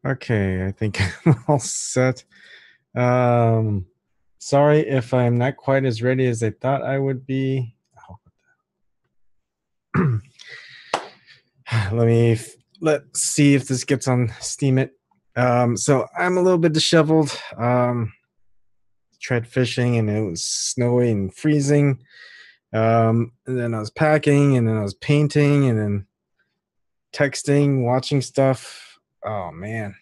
Okay, I think I'm all set. Sorry if I'm not quite as ready as I thought I would be. Let's see if this gets on Steemit. So I'm a little bit disheveled. Tried fishing and it was snowy and freezing. And then I was packing, and then I was painting, and then texting, watching stuff. Oh man.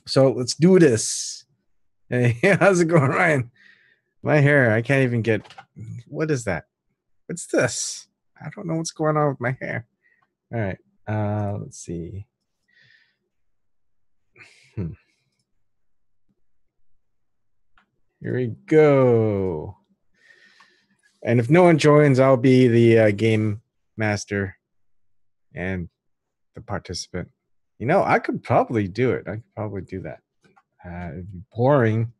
So let's do this. Hey, how's it going, Ryan? My hair, I can't even get. What is that? What's this? I don't know what's going on with my hair. All right. Let's see. Here we go. And if no one joins, I'll be the game master and the participant. You know, I could probably do it. I could probably do that. It'd be boring,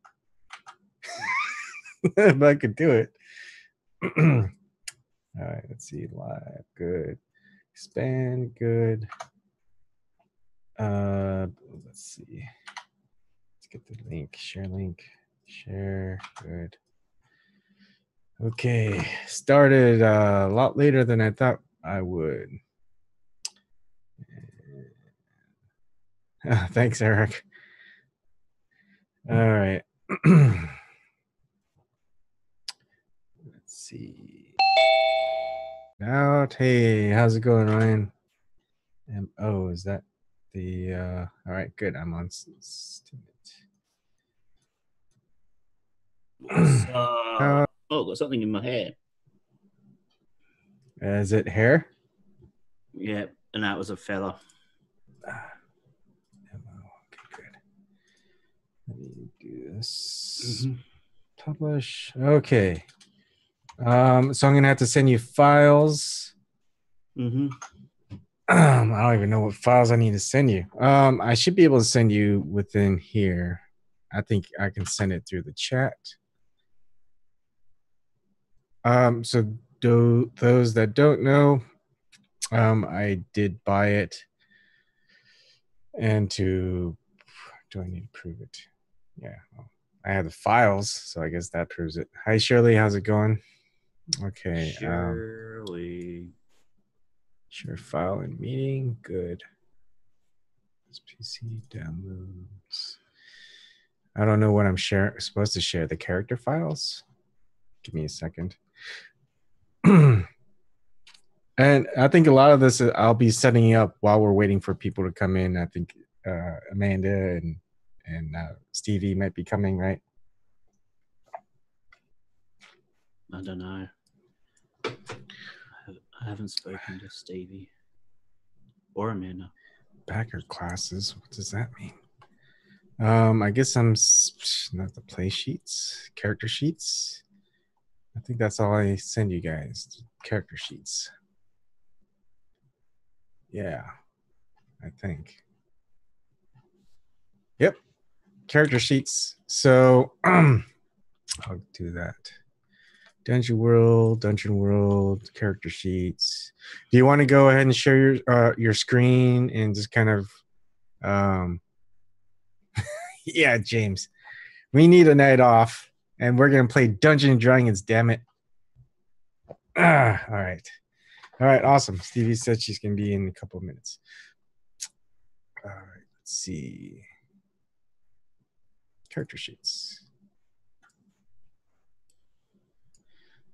but I could do it. All right, let's see. Live, good. Expand, good. Let's see. Let's get the link. Share link. Share, good. Okay, started a lot later than I thought I would. Thanks, Eric. All right. Let's see. Out. Hey, how's it going, Ryan? Oh, is that the all right, good. I'm on Steemit. Oh, got something in my hair. Is it hair? Yeah, and that was a fella. Okay, good. Let me do this. Publish. Okay. So I'm gonna have to send you files. I don't even know what files I need to send you. I should be able to send you within here. I think I can send it through the chat. So those that don't know, I did buy it. And do I need to prove it? Yeah, well, I have the files, so I guess that proves it. Hi, Shirley. How's it going? Okay. Shirley. Share file and meeting. Good. PC downloads. I don't know what I'm supposed to share. The character files? Give me a second. And I think a lot of this I'll be setting up while we're waiting for people to come in. I think Amanda and Stevie might be coming, right? I don't know. I haven't spoken to Stevie or Amanda. Backer classes. What does that mean? I guess I'm not the play sheets, character sheets. I think that's all I send you guys. Character sheets. Yeah, I think. Yep, character sheets. So I'll do that. Dungeon World, character sheets. Do you want to go ahead and share your screen and just kind of yeah, James. We need a night off and we're gonna play Dungeons and Dragons, damn it. All right. All right, awesome. Stevie said she's gonna be in a couple of minutes. All right, let's see. Character sheets.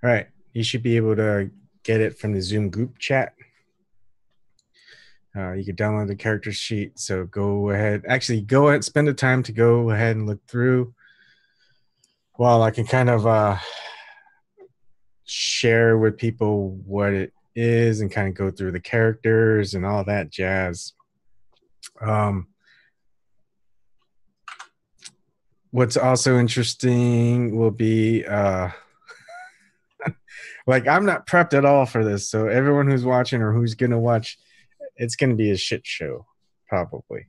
All right, you should be able to get it from the Zoom group chat. You can download the character sheet. So go ahead. Actually, go ahead. Spend the time to go ahead and look through. While I can kind of share with people what it is and kind of go through the characters and all that jazz. What's also interesting will be like I'm not prepped at all for this. So everyone who's watching or who's gonna watch, it's gonna be a shit show, probably.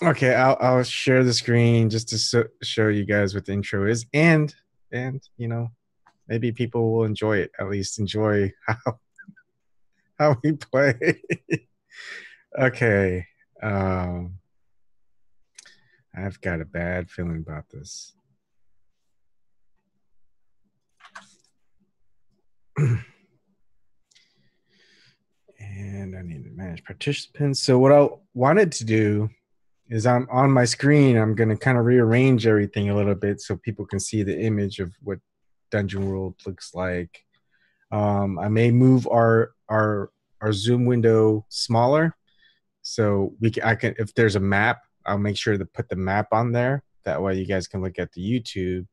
Okay, I'll share the screen just to show you guys what the intro is, and you know, maybe people will enjoy it. At least enjoy how how we play. Okay. Um, I've got a bad feeling about this. And I need to manage participants. So what I wanted to do is I'm on my screen. I'm going to kind of rearrange everything a little bit so people can see the image of what Dungeon World looks like. I may move our Zoom window smaller, so I can, if there's a map, I'll make sure to put the map on there. That way, you guys can look at the YouTube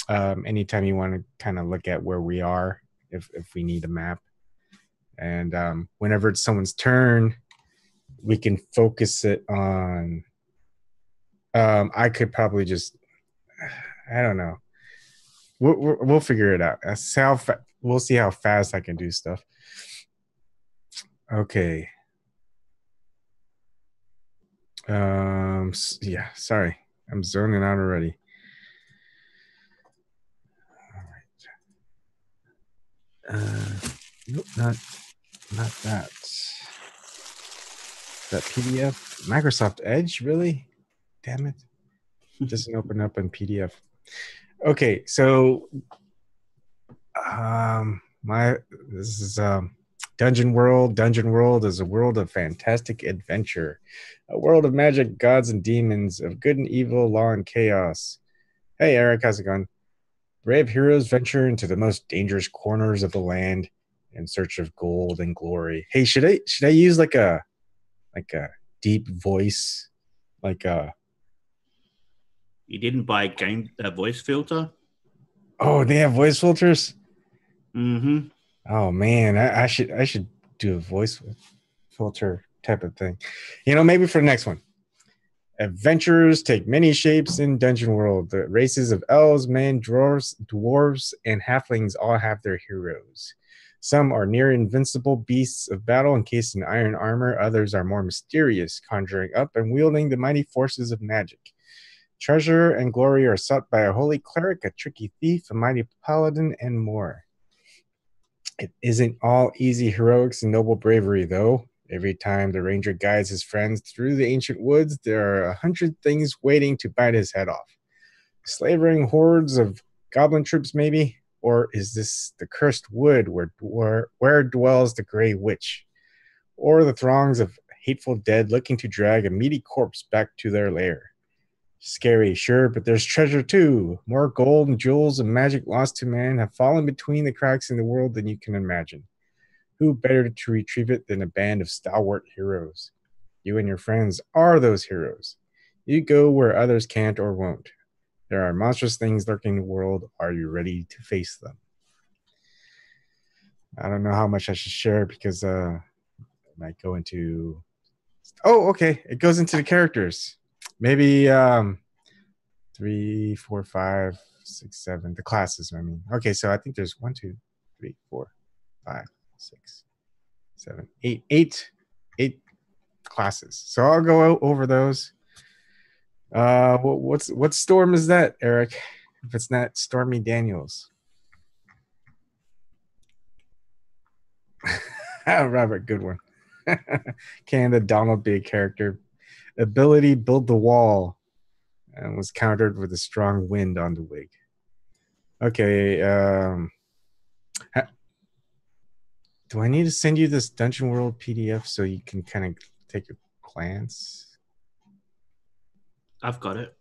anytime you want to kind of look at where we are, if we need a map. And whenever it's someone's turn, we can focus it on. I could probably just, I don't know. We'll figure it out. We'll see how fast I can do stuff. Okay. Yeah, sorry. I'm zoning out already. All right. Nope, not that. That PDF? Microsoft Edge, really? Damn it. It doesn't open up in PDF. Okay, so this is Dungeon World. Dungeon World is a world of fantastic adventure, a world of magic, gods and demons, of good and evil, law and chaos. Hey, Eric, how's it going? Brave heroes venture into the most dangerous corners of the land in search of gold and glory. Hey, should I use like a deep voice, like a? You didn't buy a voice filter? Oh, they have voice filters. Mm-hmm. Oh man, I should do a voice filter type of thing. Maybe for the next one. Adventurers take many shapes in Dungeon World. The races of elves, men, dwarves, and halflings all have their heroes. Some are near invincible beasts of battle encased in iron armor. Others are more mysterious, conjuring up and wielding the mighty forces of magic. Treasure and glory are sought by a holy cleric, a tricky thief, a mighty paladin, and more. It isn't all easy heroics and noble bravery, though. Every time the ranger guides his friends through the ancient woods, there are 100 things waiting to bite his head off. Slavering hordes of goblin troops, maybe? Or is this the cursed wood where dwells the Grey Witch? Or the throngs of hateful dead looking to drag a meaty corpse back to their lair? Scary, sure, but there's treasure too. More gold and jewels and magic lost to man have fallen between the cracks in the world than you can imagine. Who better to retrieve it than a band of stalwart heroes? You and your friends are those heroes. You go where others can't or won't. There are monstrous things lurking in the world. Are you ready to face them? I don't know how much I should share because it might go into. Oh, okay. It goes into the characters. Maybe 3, 4, 5, 6, 7. The classes, I mean. Okay, so I think there's 1, 2, 3, 4, 5, 6, 7, 8. Eight classes. So I'll go over those. What storm is that, Eric? If it's not Stormy Daniels. Robert, good one. Can the Donald be a character? Ability build the wall and was countered with a strong wind on the wig. Okay, do I need to send you this Dungeon World PDF so you can kind of take a glance? I've got it.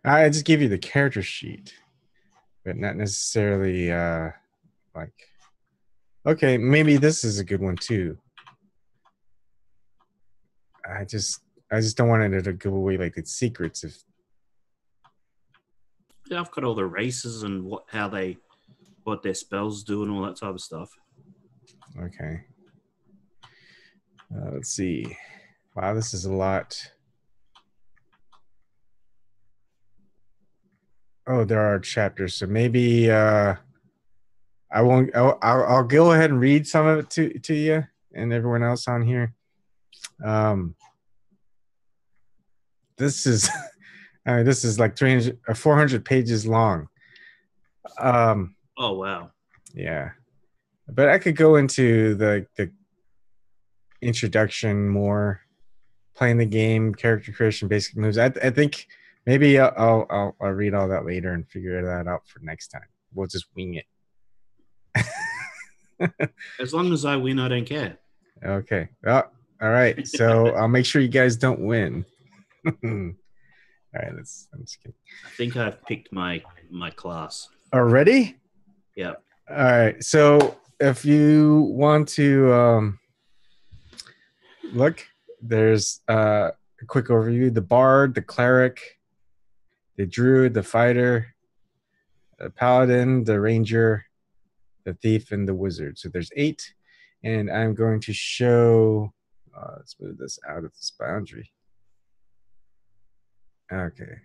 I just gave you the character sheet, but not necessarily like. Okay, maybe this is a good one too. I just don't want it to give away like its secrets. If Yeah, I've got all the races and what their spells do and all that type of stuff. Okay. Let's see. Wow, this is a lot. Oh, there are chapters, so maybe I won't. I'll go ahead and read some of it to you and everyone else on here. This is, I mean, this is like 300 or 400 pages long. Oh wow! Yeah. But I could go into the introduction more, playing the game, character creation, basic moves. I think maybe I'll read all that later and figure that out for next time. We'll just wing it. As long as I win, I don't care. Okay. Well, all right. So I'll make sure you guys don't win. All right. I'm just kidding. I think I've picked my class. Already? Yeah. All right. So if you want to look, there's a quick overview: the bard, the cleric, the druid, the fighter, the paladin, the ranger, the thief, and the wizard. So there's 8, and I'm going to show. Let's move this out of this boundary. Okay.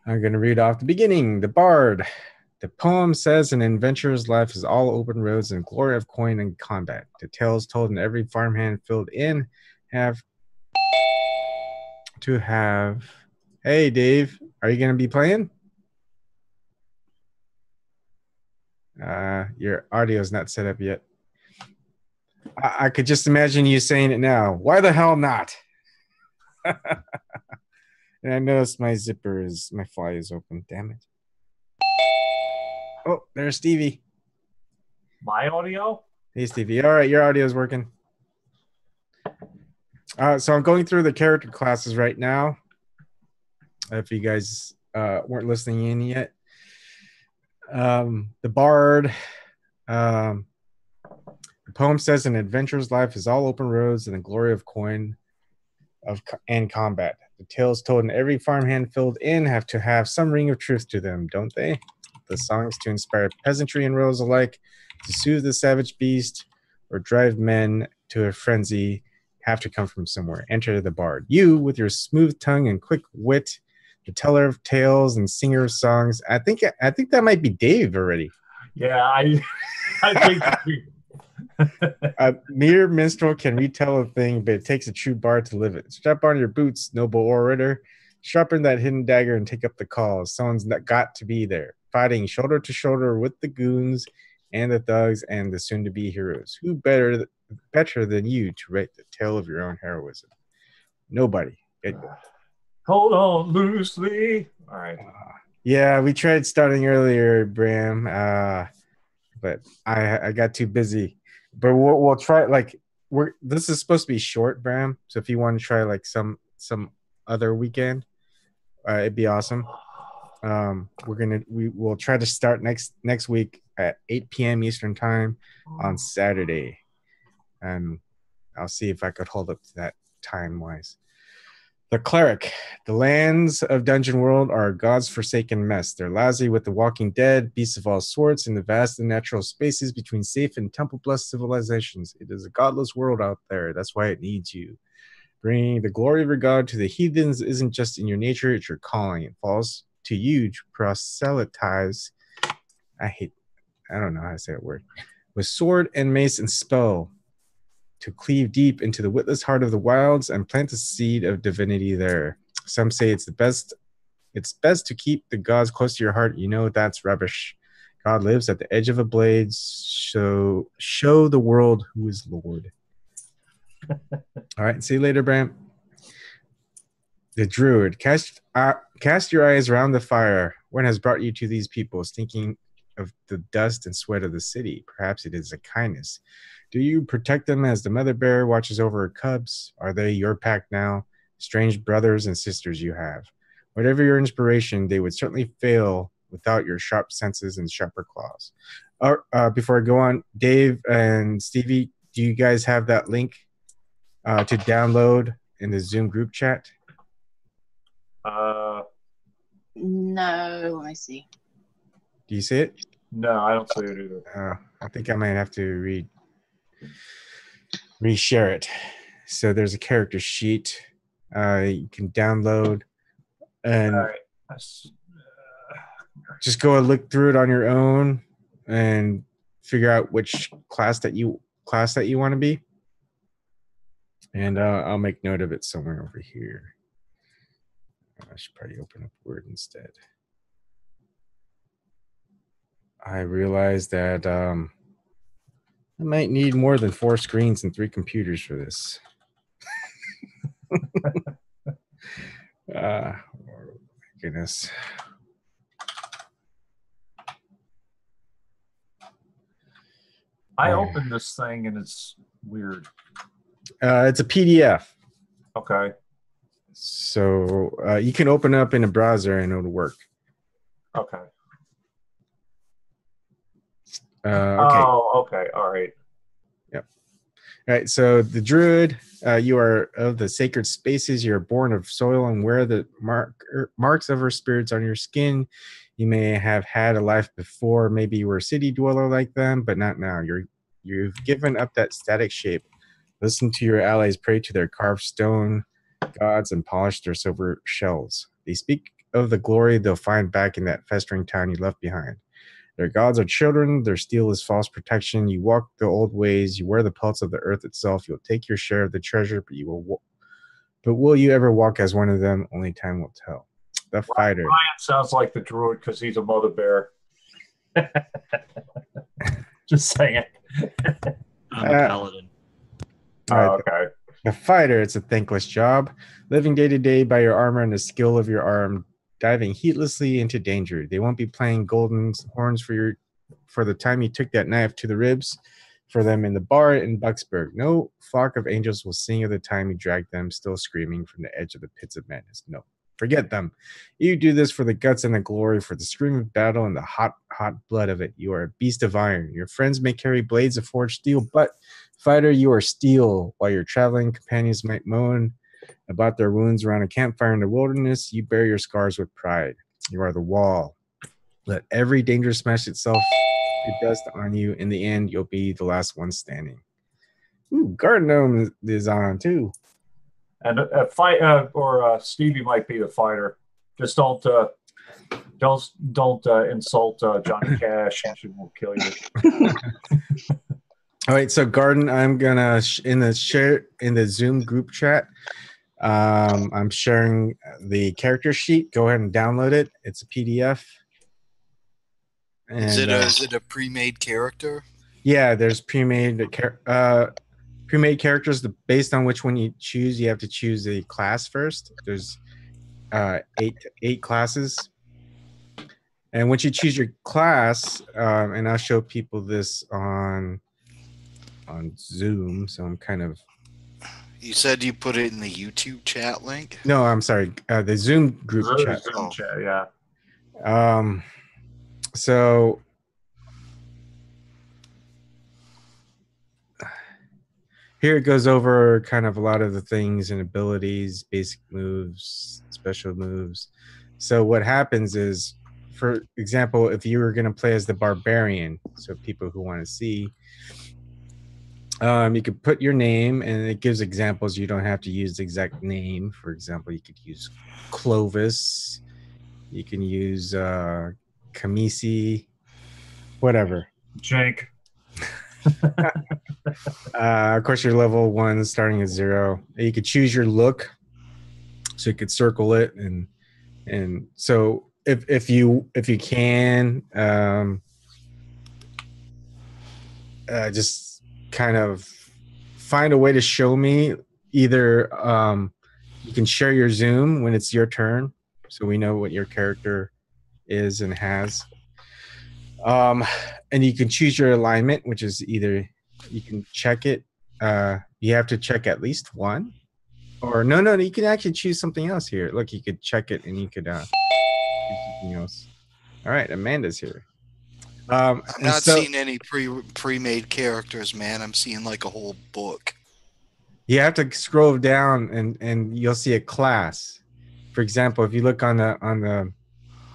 I'm going to read off the beginning. The bard. The poem says an adventurer's life is all open roads and glory of coin and combat. The tales told in every farmhand filled in have to have. Hey, Dave, are you going to be playing? Your audio is not set up yet. I could just imagine you saying it now. Why the hell not? And I noticed my fly is open. Damn it. Oh, there's Stevie. My audio? Hey, Stevie. All right, your audio is working. So I'm going through the character classes right now. If you guys weren't listening in yet. The bard. The poem says an adventurer's life is all open roads and the glory of coin and combat. The tales told in every farmhand filled in have to have some ring of truth to them, don't they? The songs to inspire peasantry and royals alike, to soothe the savage beast, or drive men to a frenzy have to come from somewhere. Enter the bard. You, with your smooth tongue and quick wit, the teller of tales and singer of songs. I think that might be Dave already. Yeah, I think A mere minstrel can retell a thing, but it takes a true bard to live it. Strap on your boots, noble orator. Sharpen that hidden dagger and take up the call. Someone's got to be there, fighting shoulder to shoulder with the goons and the thugs and the soon-to-be heroes. Who better than you to write the tale of your own heroism? Nobody. Hold on loosely. All right. Yeah, we tried starting earlier, Bram, but I got too busy. But we'll try. Like this is supposed to be short, Bram. So if you want to try like some other weekend, it'd be awesome. We'll try to start next week at 8 p.m. Eastern time on Saturday, and I'll see if I could hold up to that time wise. The cleric. The lands of Dungeon World are a god's forsaken mess. They're lousy with the walking dead, beasts of all sorts, in the vast and natural spaces between safe and temple-blessed civilizations. It is a godless world out there. That's why it needs you. Bringing the glory of your god to the heathens isn't just in your nature, it's your calling. It falls to you to proselytize. I don't know how to say that word. With sword and mace and spell, to cleave deep into the witless heart of the wilds and plant the seed of divinity there. Some say it's best to keep the gods close to your heart. You know that's rubbish. God lives at the edge of a blade, so show the world who is Lord. All right, see you later, Bram. The druid. Cast your eyes around the fire. What has brought you to these peoples, thinking of the dust and sweat of the city? Perhaps it is a kindness. Do you protect them as the mother bear watches over her cubs? Are they your pack now? Strange brothers and sisters you have. Whatever your inspiration, they would certainly fail without your sharp senses and sharper claws. Before I go on, Dave and Stevie, do you guys have that link to download in the Zoom group chat? No, I see. Do you see it? No, I don't see it either. I think I might have to reshare it. So there's a character sheet you can download, and All right. just go and look through it on your own and figure out which class that you want to be. And I'll make note of it somewhere over here. I should probably open up Word instead. I realized that I might need more than 4 screens and 3 computers for this. Goodness. I opened this thing and it's weird. It's a PDF. Okay. So you can open it up in a browser and it'll work. Okay. Okay. Oh, okay. All right. Yep. All right. So the druid, you are of the sacred spaces. You're born of soil and wear the marks of her spirits on your skin. You may have had a life before. Maybe you were a city dweller like them, but not now. You've given up that static shape. Listen to your allies pray to their carved stone gods and polish their silver shells. They speak of the glory they'll find back in that festering town you left behind. Their gods are children. Their steel is false protection. You walk the old ways. You wear the pelts of the earth itself. You'll take your share of the treasure, but will you ever walk as one of them? Only time will tell. The fighter. Ryan sounds like the druid because he's a mother bear. Just saying. I'm a paladin. Okay. The fighter, it's a thankless job. Living day to day by your armor and the skill of your arm, diving heedlessly into danger. They won't be playing golden horns for the time you took that knife to the ribs for them in the bar in Bucksburg. No flock of angels will sing of the time you dragged them, still screaming from the edge of the pits of madness. No, forget them. You do this for the guts and the glory, for the scream of battle and the hot, hot blood of it. You are a beast of iron. Your friends may carry blades of forged steel, but fighter, you are steel. While your traveling companions might moan about their wounds around a campfire in the wilderness, you bear your scars with pride. You are the wall. Let every danger smash itself to dust on you. In the end, you'll be the last one standing. Ooh, Garden Gnome is on too. And Stevie might be the fighter. Just don't insult Johnny Cash. She will kill you. All right, so Garden, I'm gonna in the Zoom group chat. I'm sharing the character sheet. Go ahead and download it. It's a PDF. And, is it a pre-made character? Yeah, there's pre-made characters. Based on which one you choose, you have to choose a class first. There's eight classes, and once you choose your class, and I'll show people this on Zoom. So I'm kind of. You said you put it in the YouTube chat link? No, I'm sorry. The Zoom group chat. Zoom chat, yeah. So here it goes over kind of a lot of the things and abilities, basic moves, special moves. So what happens is, for example, if you were going to play as the barbarian, so people who want to see, you could put your name and it gives examples. You don't have to use the exact name. For example, you could use Clovis. You can use Kamisi, whatever. Jank. Of course, you're level 1, starting at 0. You could choose your look, so you could circle it, and so if you can, just kind of find a way to show me. Either you can share your Zoom when it's your turn, so we know what your character is and has. And you can choose your alignment, which is either you can check it. You have to check at least one, or no, you can actually choose something else here. Look, you could check it and you could choose something else. All right, Amanda's here. I'm not seeing any pre-made characters, man. I'm seeing like a whole book. You have to scroll down and you'll see a class. For example, if you look on the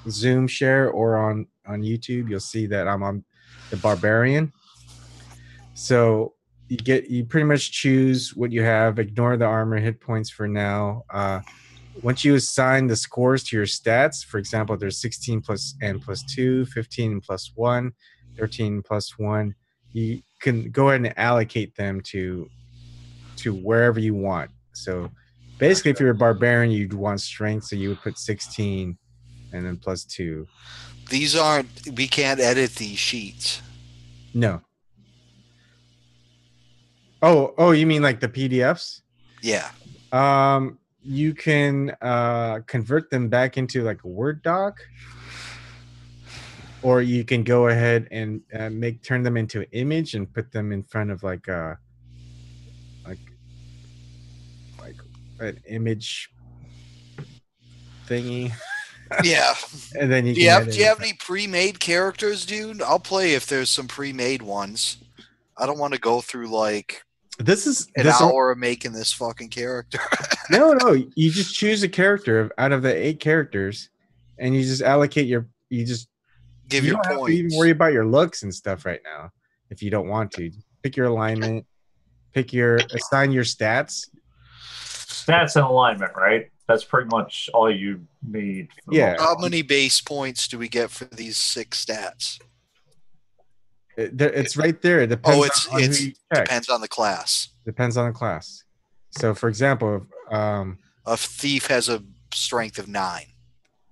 Zoom share or on YouTube, you'll see that I'm on the barbarian. So you pretty much choose what you have. Ignore the armor, hit points for now. Once you assign the scores to your stats, for example, there's 16 plus and plus 2, 15 and plus 1, 13 plus 1. You can go ahead and allocate them to wherever you want. So basically, if you're a barbarian, you'd want strength, so you would put 16 and then plus 2. These aren't. We can't edit these sheets. No. Oh, you mean like the PDFs? Yeah. You can convert them back into like a Word doc, or you can go ahead and turn them into an image and put them in front of like an image thingy. Yeah. And then do you have any pre-made characters, dude? I'll play if there's some pre-made ones. I don't want to go through like an hour of making this fucking character. No, you just choose a character out of the 8 characters, and you just allocate you don't your have points. to even worry about your looks and stuff right now if you don't want to. Pick your alignment, assign your stats. Stats and alignment, right? That's pretty much all you need. Yeah. How many base points do we get for these 6 stats? It's right there. It depends on who you check. Depends on the class. Depends on the class. So, for example, a thief has a strength of 9.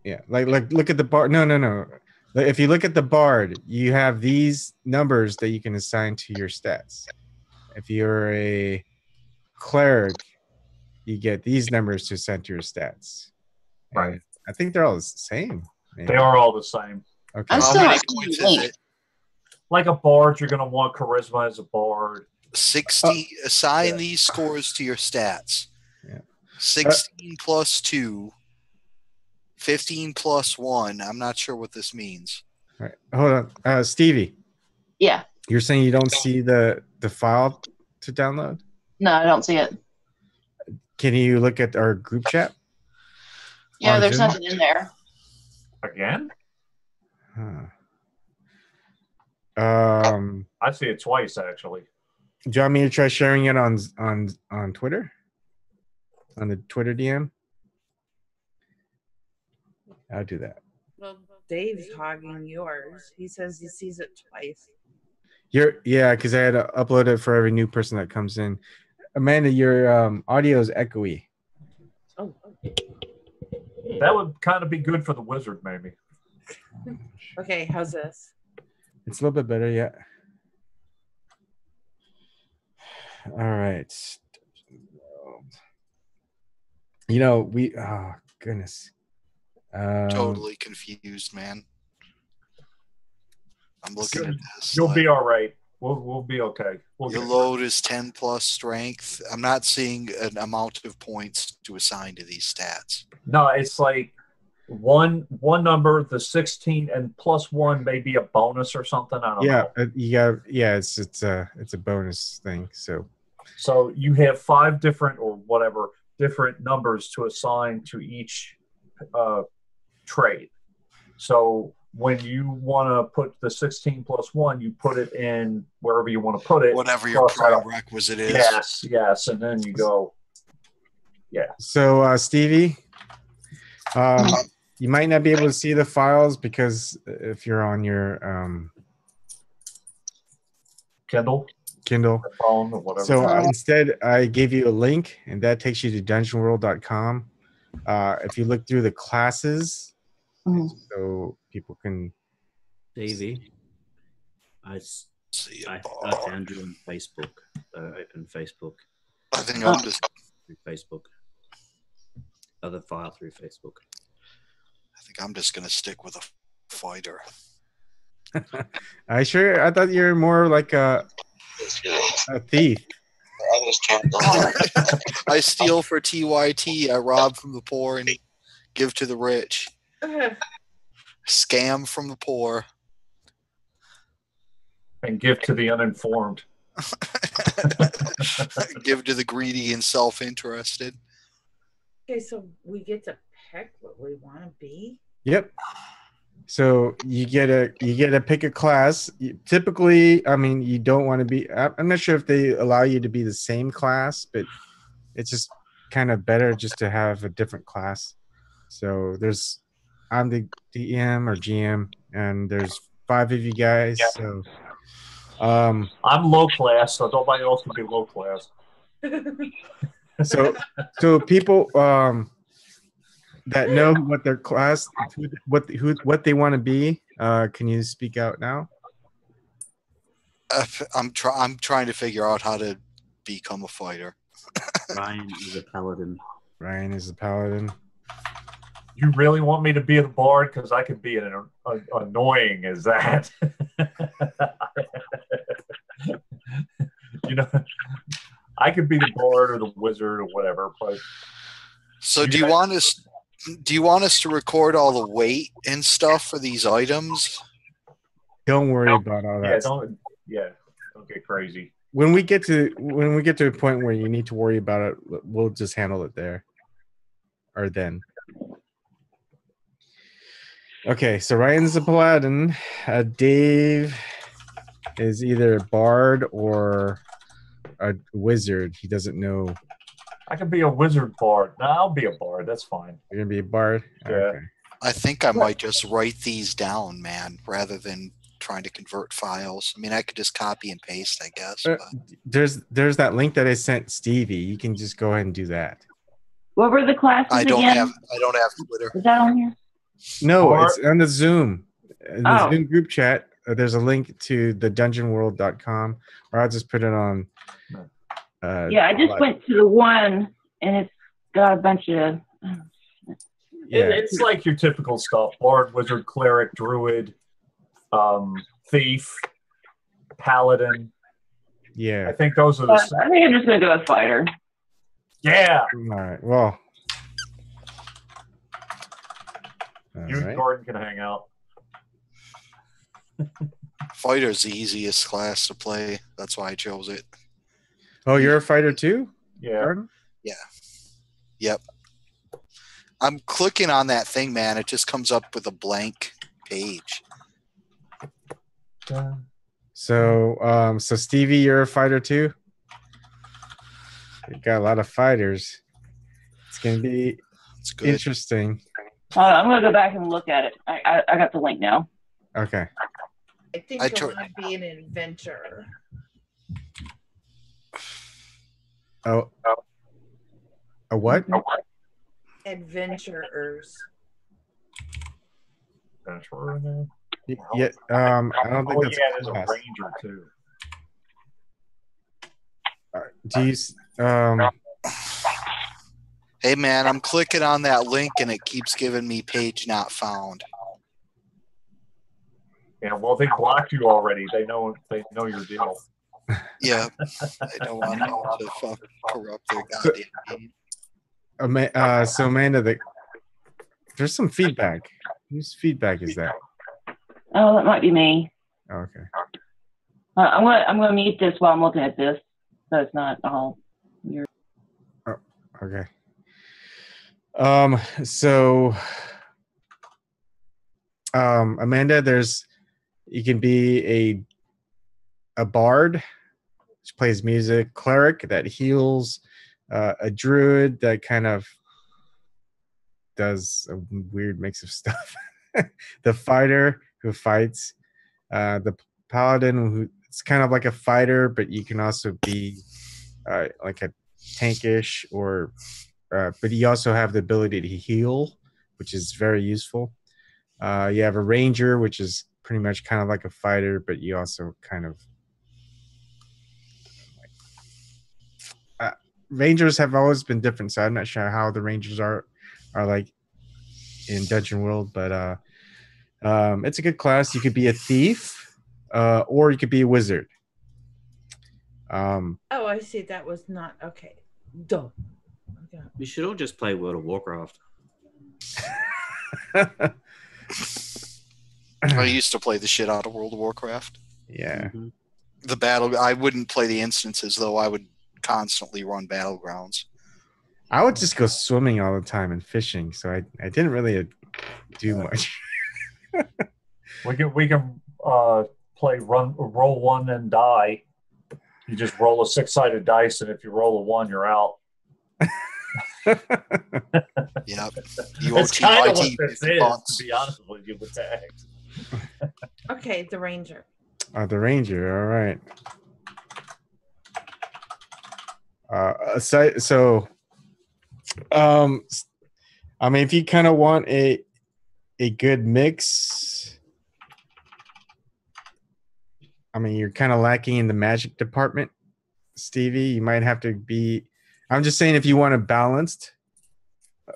Yeah, like look at the bard. No. If you look at the bard, you have these numbers that you can assign to your stats. If you're a cleric, you get these numbers to assign to your stats. Right. And I think they're all the same. Maybe. They are all the same. Okay. How many points is it? Like a bard, you're going to want charisma as a bard. 60. Assign these scores to your stats. Yeah. 16 plus 2. 15 plus 1. I'm not sure what this means. All right. Hold on. Stevie. Yeah. You're saying you don't see the file to download? No, I don't see it. Can you look at our group chat? Yeah, there's nothing in there. Again? Huh. I see it twice, actually. Do you want me to try sharing it on Twitter? On the Twitter DM? I'll do that. Well, Dave's hogging yours. He says he sees it twice. Yeah, because I had to upload it for every new person that comes in. Amanda, your audio is echoey. Oh. That would kind of be good for the wizard, maybe. Okay, how's this? It's a little bit better, yeah. All right. Oh, goodness. Totally confused, man. I'm looking at this. You'll be all right. We'll be okay. Your load is 10 plus strength. I'm not seeing an amount of points to assign to these stats. No, it's like one number, the 16, and plus 1 may be a bonus or something. I don't know. It's a bonus thing. So you have 5 different numbers to assign to each trade. So when you want to put the 16 plus 1, you put it in wherever you want to put it. Whatever your prerequisite is. Yes. And then you go, yeah. So, Stevie, you might not be able to see the files because if you're on your Kindle, phone, or whatever. So instead, I gave you a link, and that takes you to dungeonworld.com. If you look through the classes, so people can. Davey, I found you on Facebook. Open Facebook. I think I'm just through Facebook. Other file through Facebook. I think I'm just gonna stick with a fighter. I thought you're more like a thief. I steal for TYT. I rob from the poor and give to the rich. Scam from the poor. And give to the uninformed. Give to the greedy and self-interested. Okay, so we get to pick what we want to be? Yep. So you get to pick a class. Typically, I mean, you don't want to be. I'm not sure if they allow you to be the same class, but it's just kind of better just to have a different class. So I'm the DM or GM, and there's 5 of you guys. Yeah. So I'm low class, so nobody else can be low class. So people, that know what their class, what they want to be. Can you speak out now? I'm trying to figure out how to become a fighter. Ryan is a paladin. Ryan is a paladin. You really want me to be the bard? Because I could be annoying as that. You know, I could be the bard or the wizard or whatever. But so, do you want us to record all the weight and stuff for these items? Don't worry about all that. Don't get crazy. When we get to a point where you need to worry about it, we'll just handle it there or then. Okay, so Ryan's a paladin. Dave is either a bard or a wizard. He doesn't know. I could be a wizard bard. No, I'll be a bard. That's fine. You're gonna be a bard. Yeah. Okay. I think I might just write these down, man, rather than trying to convert files. I mean, I could just copy and paste, I guess. But. There's that link that I sent Stevie. You can just go ahead and do that. What were the classes I don't again? have Twitter. Is that on here? No, it's on the Zoom. In the Zoom group chat, there's a link to thedungeonworld.com, or I'll just put it on. I just went to the one, and it's got a bunch of. It's like your typical stuff: bard, wizard, cleric, druid, thief, paladin. Yeah, I think those are the. I think I'm just gonna go with fighter. Yeah. All right. Well. You and Gordon can hang out. Fighter's the easiest class to play. That's why I chose it. Oh, you're a fighter too? Yeah. Gordon? Yeah. Yep. I'm clicking on that thing, man. It just comes up with a blank page. So Stevie, you're a fighter too? You got a lot of fighters. It's gonna be interesting. I'm gonna go back and look at it. I got the link now. Okay. I think I want to be an adventurer. Oh. A what? Adventurers. Yeah. I don't think that's. There's a ranger too. Do you? Hey man, I'm clicking on that link and it keeps giving me page not found. Yeah, well, they blocked you already. They know your deal. Yeah, I don't want to corrupt their goddamn game. So Amanda, there's some feedback. Whose feedback is that? Oh, that might be me. Okay. I'm gonna mute this while I'm looking at this, so it's not all. Oh, okay. So Amanda, you can be a bard, which plays music, cleric that heals, a druid that kind of does a weird mix of stuff, the fighter who fights, the paladin who it's kind of like a fighter, but you can also be like a tankish or but you also have the ability to heal, which is very useful. You have a ranger, which is pretty much kind of like a fighter, but you also kind of rangers have always been different, so I'm not sure how the rangers are like in Dungeon World, but it's a good class. You could be a thief, or you could be a wizard. Oh, I see. That was not okay. Duh. Okay. We should all just play World of Warcraft. I used to play the shit out of World of Warcraft. Yeah. Mm-hmm. I wouldn't play the instances, though. I would constantly run Battlegrounds. I would just go swimming all the time and fishing, so I didn't really do much. we can play roll one and die. You just roll a 6-sided dice, and if you roll a 1, you're out. Yep. That's kind of what this is, to be honest with you, with tags. Okay, the ranger. The ranger, all right. I mean, if you kind of want a good mix, I mean, you're kind of lacking in the magic department, Stevie. You might have to be. I'm just saying, if you want a balanced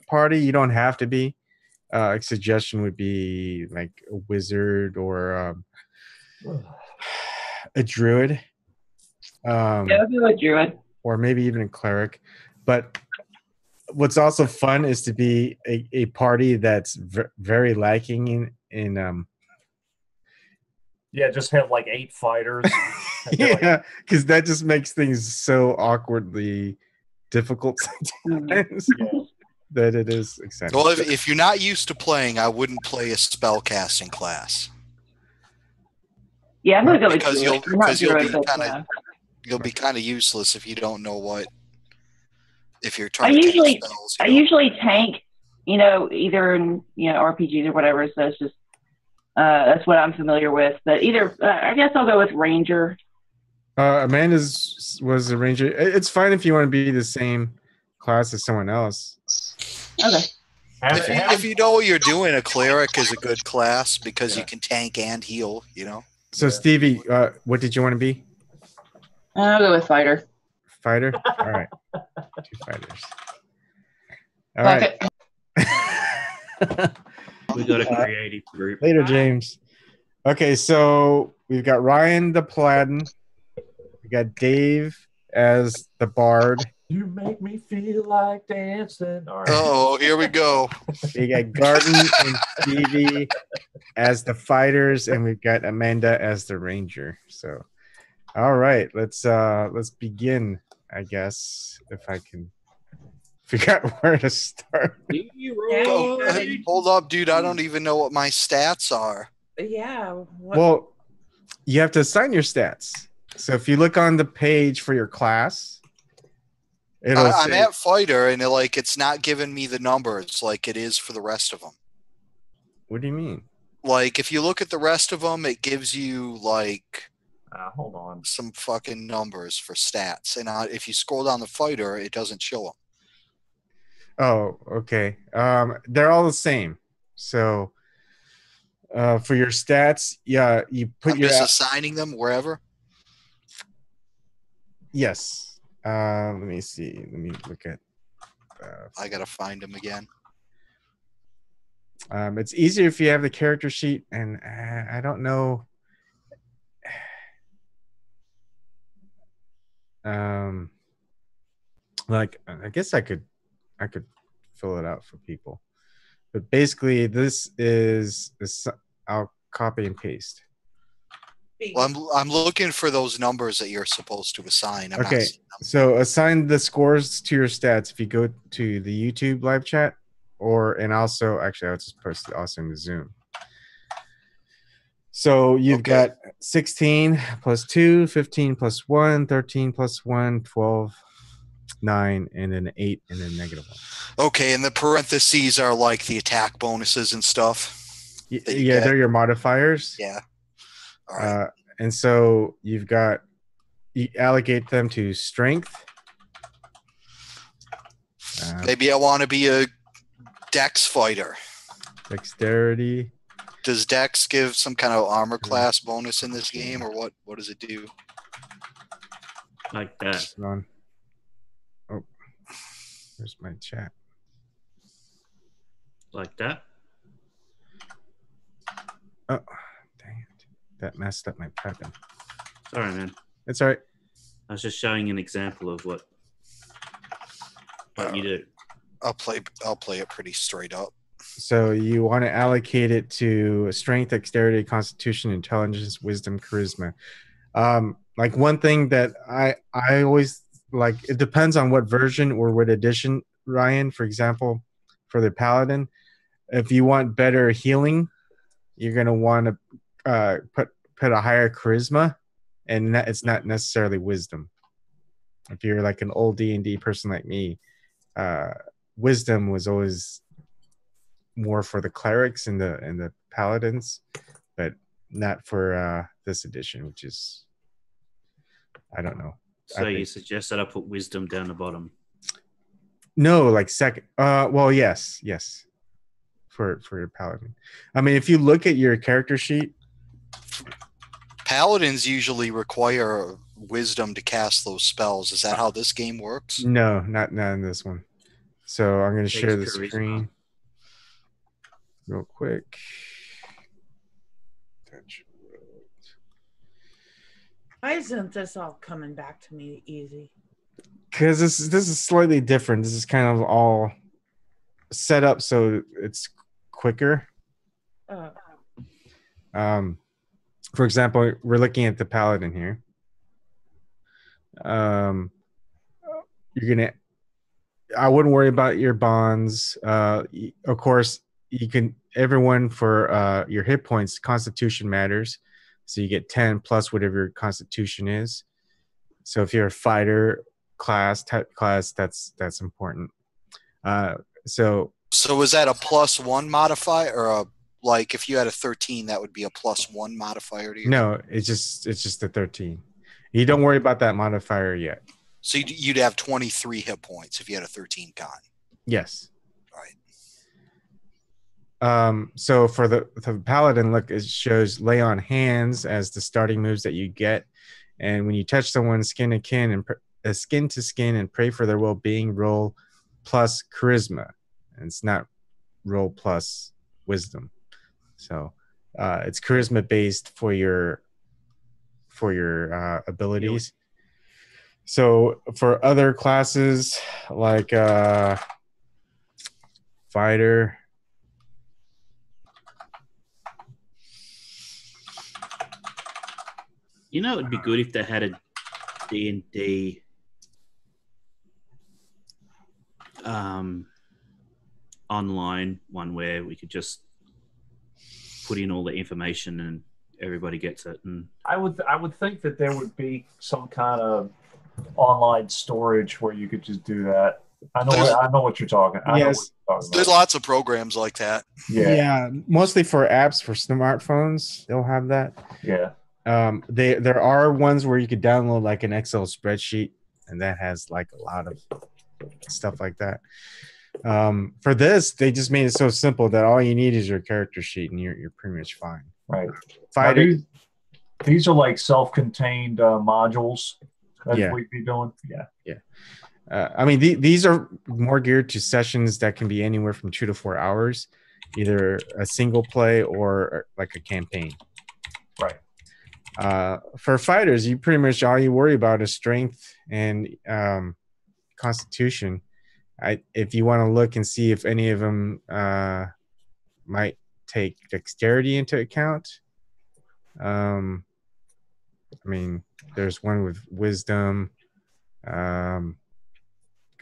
party, you don't have to be. A suggestion would be like a wizard or a druid. Yeah, I'll do a druid. Or maybe even a cleric. But what's also fun is to be a party that's very lacking in yeah, just have like 8 fighters. yeah, because that just makes things so awkwardly difficult sometimes that it is exciting. Well, if you're not used to playing, I wouldn't play a spellcasting class. Yeah, I'm gonna go with because druid. You'll be kind of useless if you don't know what. If you're I trying to usually tank spells, I usually tank, either in RPGs or whatever. So it's just that's what I'm familiar with. But either I guess I'll go with ranger. Amanda's was a ranger. It's fine if you want to be the same class as someone else. Okay. If you know what you're doing, a cleric is a good class because you can tank and heal. So Stevie, what did you want to be? I'll go with fighter. Fighter? All right. 2 fighters. All right. We got a creative group. Later, James. Okay, so we've got Ryan the Paladin. We got Dave as the Bard. You make me feel like dancing. Right. Oh, here we go. We got Garden and Stevie as the fighters, and we've got Amanda as the ranger. So, all right, let's begin. I guess if I can figure out where to start. Hold up, dude. I don't even know what my stats are. Yeah. Well, you have to assign your stats. So if you look on the page for your class, I'm at fighter, and it's not giving me the numbers like it is for the rest of them. What do you mean? Like if you look at the rest of them, it gives you hold on, some fucking numbers for stats, and if you scroll down the fighter, it doesn't show them. Oh, okay. They're all the same. So for your stats, yeah, you put I'm just assigning them wherever. Yes. Let me see. Let me look at. I gotta find them again. It's easier if you have the character sheet, and I don't know. Like I guess I could fill it out for people, but basically this is I'll copy and paste. Well, I'm looking for those numbers that you're supposed to assign. Okay, so assign the scores to your stats if you go to the YouTube live chat, and also actually I'll just post it also in the Zoom. So you've got 16 plus 2, 15 plus 1, 13 plus 1, 12, 9, and then 8, and then -1. Okay, and the parentheses are like the attack bonuses and stuff. Yeah, they're your modifiers. Yeah. All right. And so you allocate them to strength. Maybe I want to be a dex fighter. Dexterity. Does dex give some kind of armor class bonus in this game, or what does it do? Like that. Oh, there's my chat. Like that? Oh, dang it. That messed up my typing. Sorry, man. It's all right. I was just showing an example of what you do. I'll play it pretty straight up. So you want to allocate it to strength, dexterity, constitution, intelligence, wisdom, charisma. Like one thing that I always like, it depends on what version or what edition, Ryan. For example, for the paladin, if you want better healing, you're gonna want to put a higher charisma, and it's not necessarily wisdom. If you're like an old D&D person like me, wisdom was always more for the clerics and the paladins, but not for this edition, which is, I don't know. So you suggest that I put wisdom down the bottom? No, like second. Well, yes. For your paladin. I mean, if you look at your character sheet, Paladins usually require wisdom to cast those spells. Is that how this game works? no, not in this one. So I'm going to share the charisma. screen real quick. Why isn't this all coming back to me easy? Because this is slightly different. This is kind of all set up so it's quicker. For example, we're looking at the paladin here. I wouldn't worry about your bonds. Of course, you can everyone for your hit points. Constitution matters, so you get 10 plus whatever your constitution is. So if you're a fighter type class, that's important. So is that a +1 modifier, or like if you had a 13, that would be a +1 modifier to your? No, it's just a 13. You don't worry about that modifier yet. So you'd have 23 hit points if you had a 13 con. Yes. Right. So for the paladin, look, it shows lay on hands as the starting moves that you get, and when you touch someone skin to skin and pray for their well-being, roll plus charisma, and it's not roll plus wisdom. So it's charisma based for your abilities. So for other classes like fighter, You know, it'd be good if they had a D&D online one where we could just put in all the information and everybody gets it. And I would think that there would be some kind of online storage where you could just do that. I know what you're talking. Yes. There's lots of programs like that. Yeah, mostly for apps for smartphones. They'll have that. Yeah. There are ones where you could download like an Excel spreadsheet, and that has like a lot of stuff like that. For this, they just made it so simple that all you need is your character sheet, and you're pretty much fine. Right. Fighter. These are like self-contained modules that Yeah. we'd be doing. Yeah. I mean, these are more geared to sessions that can be anywhere from 2 to 4 hours, either a single play or like a campaign. Right. For fighters, you pretty much all you worry about is strength and constitution. If you want to look and see if any of them might take dexterity into account, I mean, there's one with wisdom,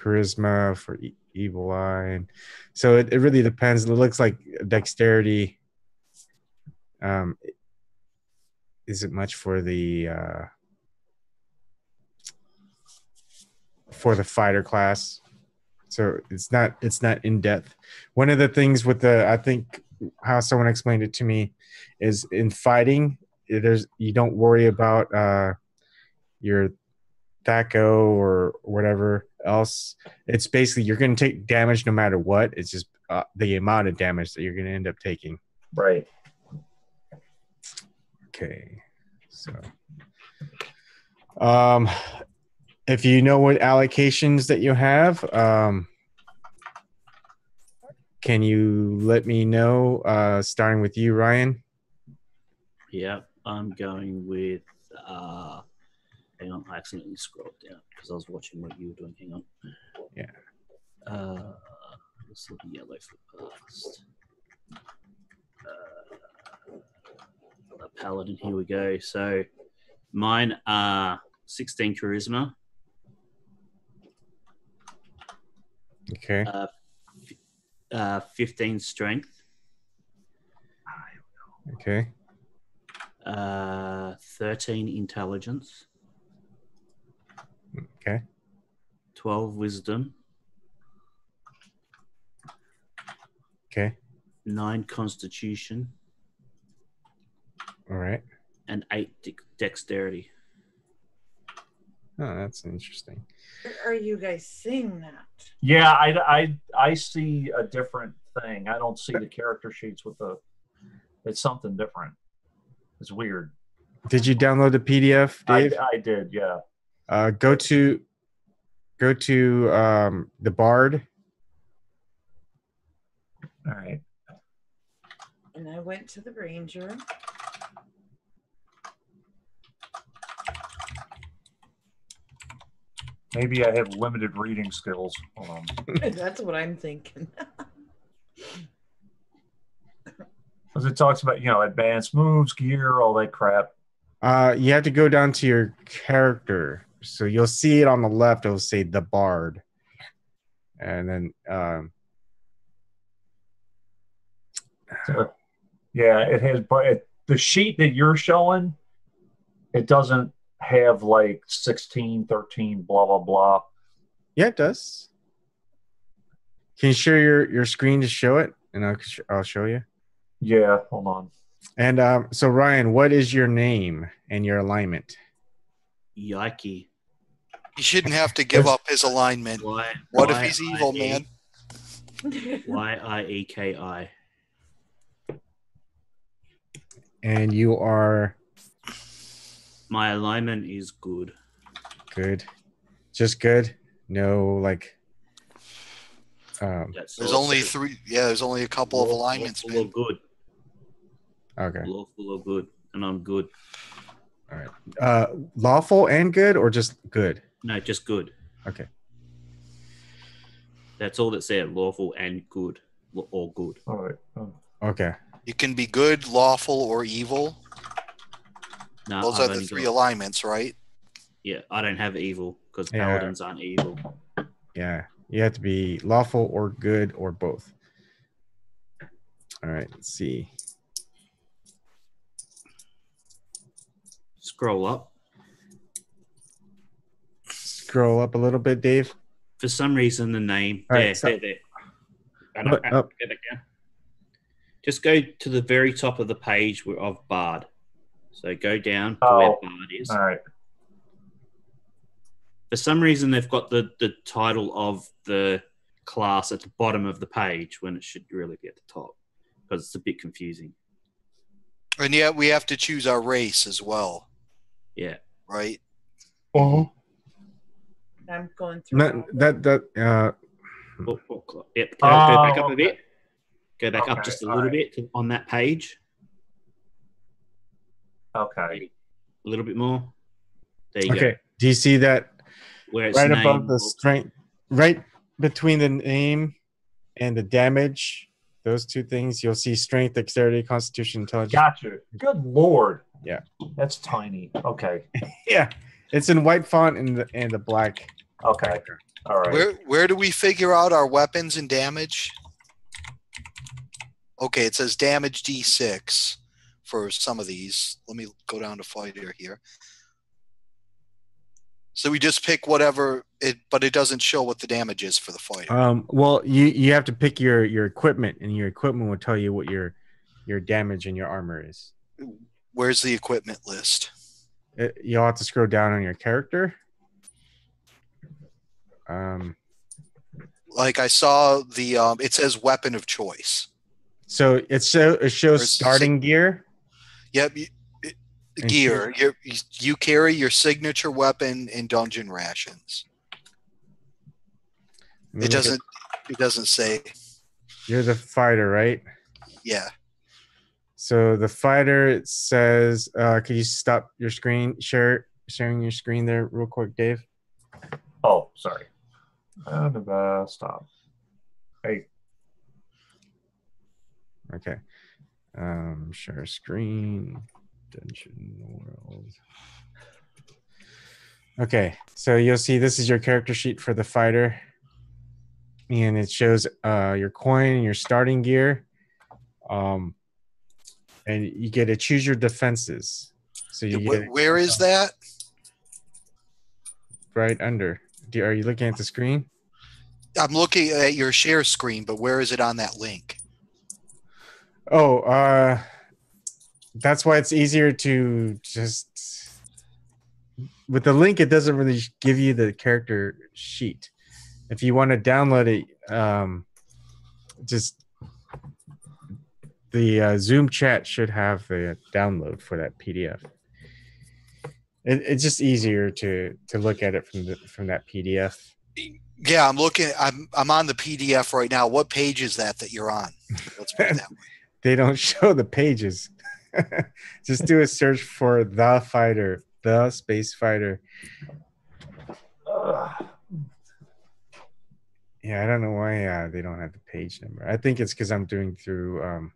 charisma for evil eye, and so it really depends. It looks like dexterity isn't much for the fighter class, so it's not in depth. One of the things with I think how someone explained it to me is in fighting, you don't worry about your THAC0 or whatever else. It's basically you're going to take damage no matter what. It's just the amount of damage that you're going to end up taking. Right. Okay. So, if you know what allocations that you have, can you let me know? Starting with you, Ryan. Yeah, I'm going with. Hang on, I accidentally scrolled down because I was watching what you were doing. Hang on. Yeah. Let's look at yellow for past. The paladin. Here we go. So mine are 16 charisma. Okay. 15 strength. Okay. 13 intelligence. Okay. 12 wisdom. Okay. 9 constitution. All right. And 8 dexterity. Oh, that's interesting. Are you guys seeing that? Yeah, I see a different thing. I don't see the character sheets with the. It's something different. It's weird. Did you download the PDF, Dave? I did, yeah. Go to the Bard. All right. And I went to the Ranger. Maybe I have limited reading skills. That's what I'm thinking. Because it talks about, advanced moves, gear, all that crap. You have to go down to your character. So you'll see it on the left. It'll say the Bard. And then yeah, it has, but the sheet that you're showing, it doesn't have like 16, 13, blah, blah, blah. Yeah, it does. Can you share your screen to show it? And I'll show you. Yeah, hold on. And so Ryan, what is your name and your alignment? Yikey. He shouldn't have to give up his alignment. What if he's evil, man? Yieki. And you are? My alignment is good. Good. Just good? No, like... there's only 3. Yeah, there's only a couple of alignments, man. Good. Okay. Lawful or good, and I'm good. All right. Lawful and good, or just good? No, just good. Okay. That's all that said. Lawful and good, or good. All right. Okay. You can be good, lawful, or evil. No, those are the 3 alignments, right? Yeah, I don't have evil because paladins aren't evil. Yeah, you have to be lawful or good or both. All right, let's see. Scroll up. Scroll up a little bit, Dave. For some reason, the name there. Go back down. Just go to the very top of the page of Bard. So go down to where Bard is. All right. For some reason, they've got the title of the class at the bottom of the page when it should really be at the top because it's a bit confusing. And yet we have to choose our race as well. Yeah. Right? Uh-huh. I'm going through. Yep. Go back up a bit. Go back up just a little bit on that page. Okay. A little bit more. There you go. Okay. Do you see that? Where it's right above the strength, right between the name and the damage, those 2 things, you'll see strength, dexterity, constitution, intelligence. Gotcha. Good Lord. Yeah. That's tiny. Okay. Yeah. It's in white font and the black. Okay. All right. Where do we figure out our weapons and damage? Okay, it says damage D6 for some of these. Let me go down to fighter here. So we just pick whatever but it doesn't show what the damage is for the fighter. Well, you have to pick your equipment, and your equipment will tell you what your damage and your armor is. Where's the equipment list? You'll have to scroll down on your character. Like I saw the it says weapon of choice. So it shows starting gear. Yep. Gear. You carry your signature weapon in dungeon rations. It doesn't say. You're the fighter, right? Yeah. So the fighter, it says, can you stop your screen, sharing your screen there real quick, Dave? Oh, sorry. Stop. Hey. Okay. Share screen. Dungeon world. Okay, so you'll see this is your character sheet for the fighter, and it shows your coin and your starting gear, and you get to choose your defenses. So where is that? Right under. Are you looking at the screen? I'm looking at your share screen, but where is it on that link? Oh, that's why it's easier to just with the link, it doesn't really give you the character sheet. If you want to download it, just the Zoom chat should have the download for that PDF. It's just easier to look at it from that PDF. Yeah, I'm looking. I'm on the PDF right now. What page is that you're on? Let's put it that way. They don't show the pages. Just do a search for the fighter, the space fighter. Yeah, I don't know why they don't have the page number. I think it's because I'm doing through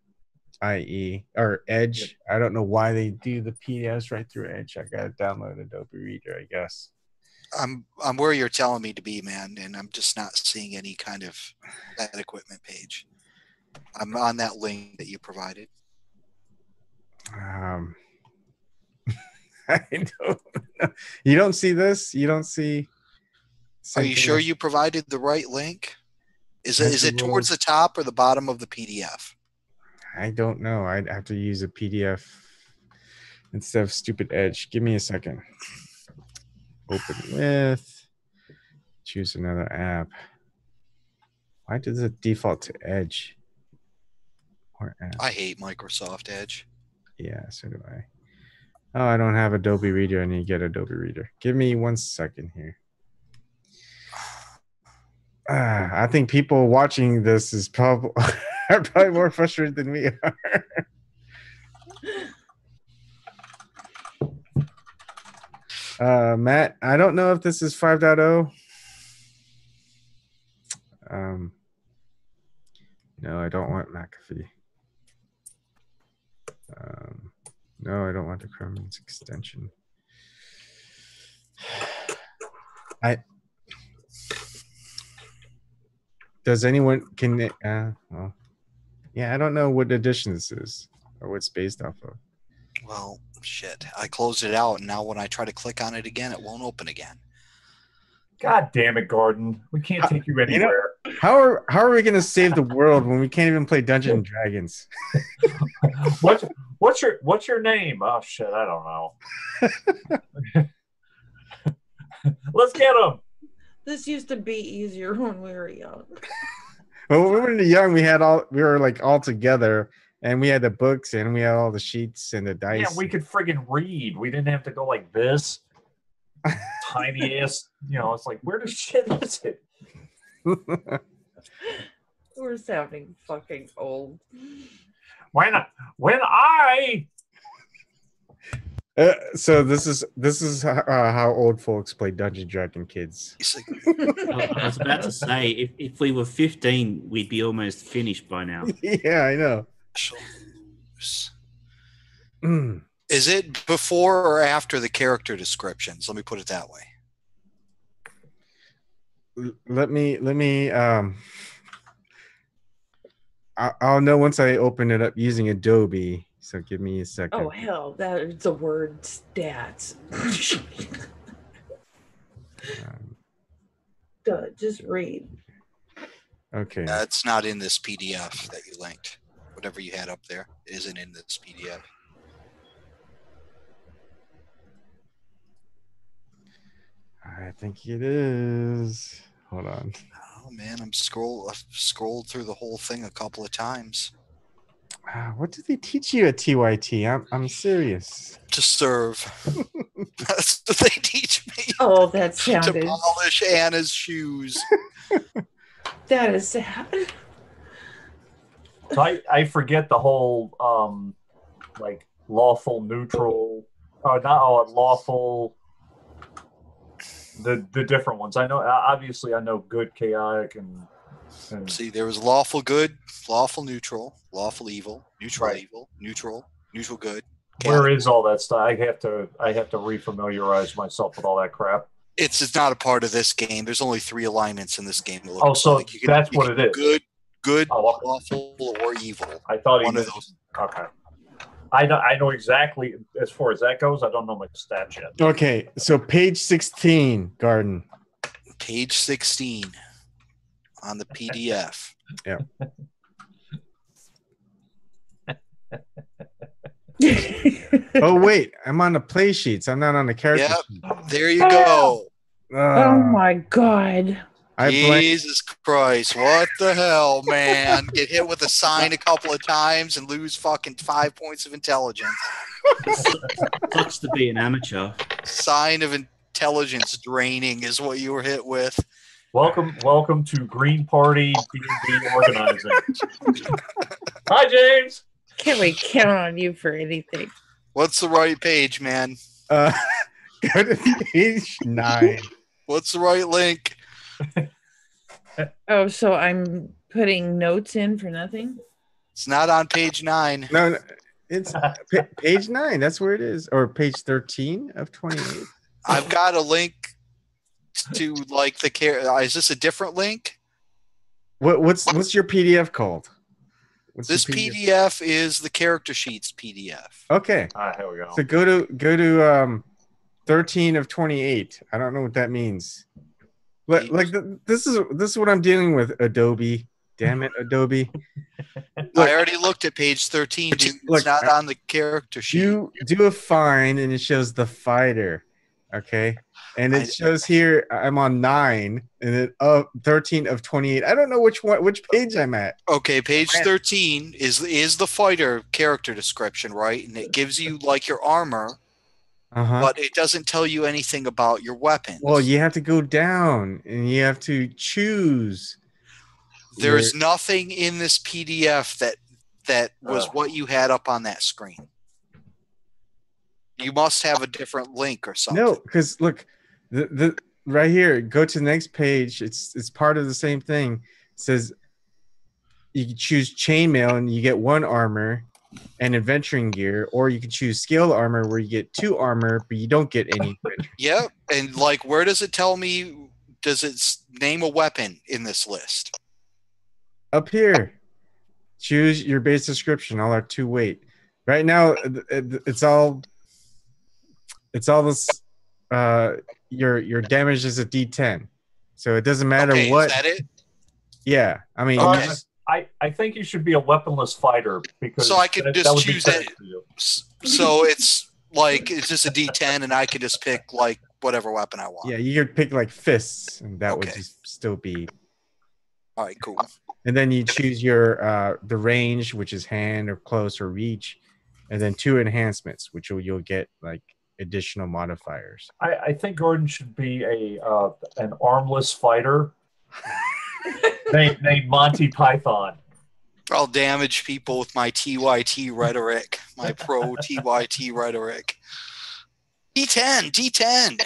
IE or Edge. I don't know why they do the PDFs right through Edge. I gotta download Adobe Reader, I guess. I'm where you're telling me to be, man, and I'm just not seeing any kind of that equipment page. I'm on that link that you provided. I don't know. You don't see this? You don't see? Are you sure you provided the right link? Is it towards the top or the bottom of the PDF? I don't know. I'd have to use a PDF instead of stupid Edge. Give me a second. Open with. Choose another app. Why does it default to Edge? Or app? I hate Microsoft Edge. Yeah, so do I. Oh, I don't have Adobe Reader. I need to get Adobe Reader. Give me 1 second here. I think people watching this is probably are probably more frustrated than we are. Matt, I don't know if this is 5.0. No, I don't want McAfee. No, I don't want the Chrome's extension. Does anyone well, yeah, I don't know what edition this is or what it's based off of. Well, shit. I closed it out, and now when I try to click on it again, it won't open again. God damn it, Gordon. We can't take you anywhere. How are we gonna save the world when we can't even play Dungeons and Dragons? What's your name? Oh shit, I don't know. Let's get him. This used to be easier when we were young. Well, when we were young, we were like all together, and we had the books and we had all the sheets and the dice. Yeah, we could friggin' read. We didn't have to go like this. Tiny ass, it's like, where the shit is it? We're sounding fucking old. When I so this is how old folks play Dungeon Dragon, kids. I was about to say, if we were 15, we'd be almost finished by now. Yeah, I know. Is it before or after the character descriptions? Let me put it that way. Let me I'll know once I open it up using Adobe. So give me a second. Oh hell, that is the word stats. Just read. Okay. It's not in this PDF that you linked. Whatever you had up there isn't in this PDF. I think it is. Hold on. Oh man, I've scrolled through the whole thing a couple of times. What did they teach you at TYT? I'm serious. To serve. That's what they teach me. Oh, that sounded. To polish Anna's shoes. That is sad. So I forget the whole like lawful, neutral, lawful. The different ones. I know. Obviously, I know good, chaotic, and see, there was lawful good, lawful neutral, lawful evil, neutral right. Evil, neutral good. Chaotic. Where is all that stuff? I have to refamiliarize myself with all that crap. It's not a part of this game. There's only 3 alignments in this game. Oh, so like that's what it is. Good, lawful, or evil. I thought one of those. Okay. I know exactly as far as that goes. I don't know my stats yet. Okay, so page 16, Garden. Page 16 on the PDF. Yeah. Oh wait, I'm on the play sheets. I'm not on the character sheet. There you go. Oh my God. Jesus Christ. What the hell, man? Get hit with a sign a couple of times and lose fucking 5 points of intelligence. Sucks to be an amateur. Sign of intelligence draining is what you were hit with. Welcome to Green Party D&D organizing. Hi, James. Can't we count on you for anything? What's the right page, man? Go to page 9. What's the right link? Oh, so I'm putting notes in for nothing? It's not on page 9. No, it's page 9. That's where it is. Or page 13 of 28. I've got a link to like the is this a different link? What's your PDF called? This PDF is the character sheets PDF. Okay. All right, here we go. So go to 13 of 28. I don't know what that means. But this is what I'm dealing with, Adobe. Damn it, Adobe. I already looked at page 13, dude. It's not on the character sheet. You do a find and it shows the fighter. Okay. And it shows here I'm on 9 and then 13 of 28. I don't know which page I'm at. Okay, page 13 is the fighter character description, right? And it gives you like your armor, but it doesn't tell you anything about your weapons. Well, you have to go down and you have to choose. There's nothing in this PDF that was what you had up on that screen. You must have a different link or something. No, because look, the right here, go to the next page. It's part of the same thing. It says you can choose chainmail and you get 1 armor and adventuring gear, or you can choose scale armor where you get 2 armor, but you don't get any. Yep. And like, where does it tell me? Does it name a weapon in this list? Up here, choose your base description. All are 2 weight. Right now, it's all this. Your damage is a D10, so it doesn't matter what. Is that it? Yeah, I mean, I think you should be a weaponless fighter because so I could just choose that. So it's like it's just a D10, and I could just pick like whatever weapon I want. Yeah, you could pick like fists, and that would just still be. All right, cool. And then you choose your the range, which is hand or close or reach, and then 2 enhancements, which you'll get like additional modifiers. I think Gordon should be an armless fighter named Monty Python. I'll damage people with my TYT rhetoric, my pro TYT rhetoric. D10.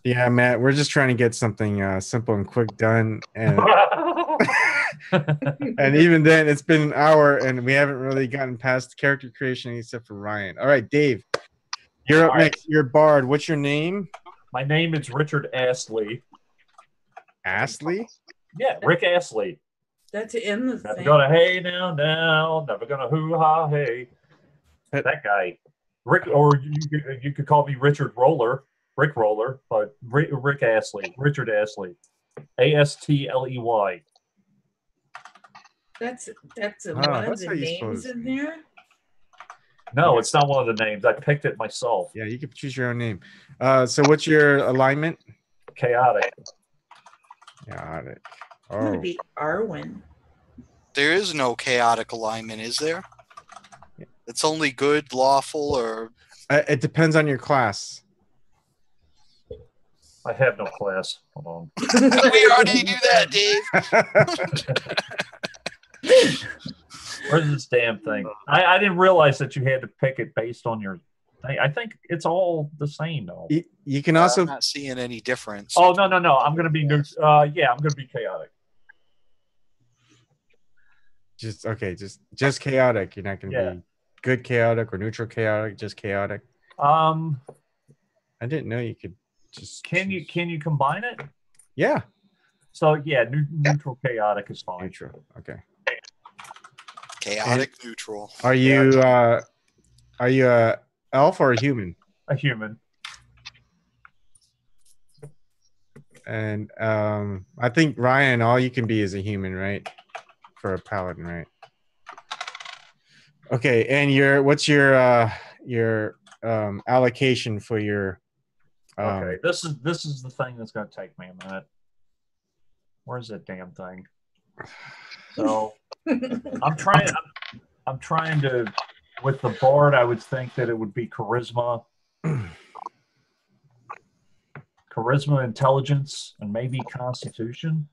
Yeah, Matt, we're just trying to get something simple and quick done, and and even then, it's been an hour, and we haven't really gotten past character creation except for Ryan. All right, Dave, you're up next. You're Bard. What's your name? My name is Richard Astley. Astley? Yeah, Rick Astley. That's in the Never thing. gonna hey now, never gonna hoo ha hey. That guy, Rick, or you could call me Richard Roller. Rick Roller, but Rick Astley, Richard Astley, Astley. That's one of the names in there. No, it's not one of the names. I picked it myself. Yeah, you can choose your own name. So what's your alignment? Chaotic. Chaotic. I'm gonna be Arwen. There is no chaotic alignment, is there? It's only good, lawful, or it depends on your class. I have no class. Hold on. We already knew that, Dave. Where's this damn thing? I didn't realize that you had to pick it based on your thing. I think it's all the same, though. You can also... I'm not seeing any difference. Oh, no. I'm going to be I'm going to be chaotic. Just chaotic. You're not going to be good chaotic or neutral chaotic, just chaotic. I didn't know you could just... Can you combine it? Yeah. So, yeah, neutral chaotic is fine. Neutral, okay. Chaotic neutral. Are you a elf or a human? A human. And I think Ryan, all you can be is a human, right? For a paladin, right? Okay, and what's your allocation for your. Okay, this is the thing that's going to take me a minute. Where's that damn thing? So I'm trying to with the board. I would think that it would be charisma, intelligence, and maybe constitution.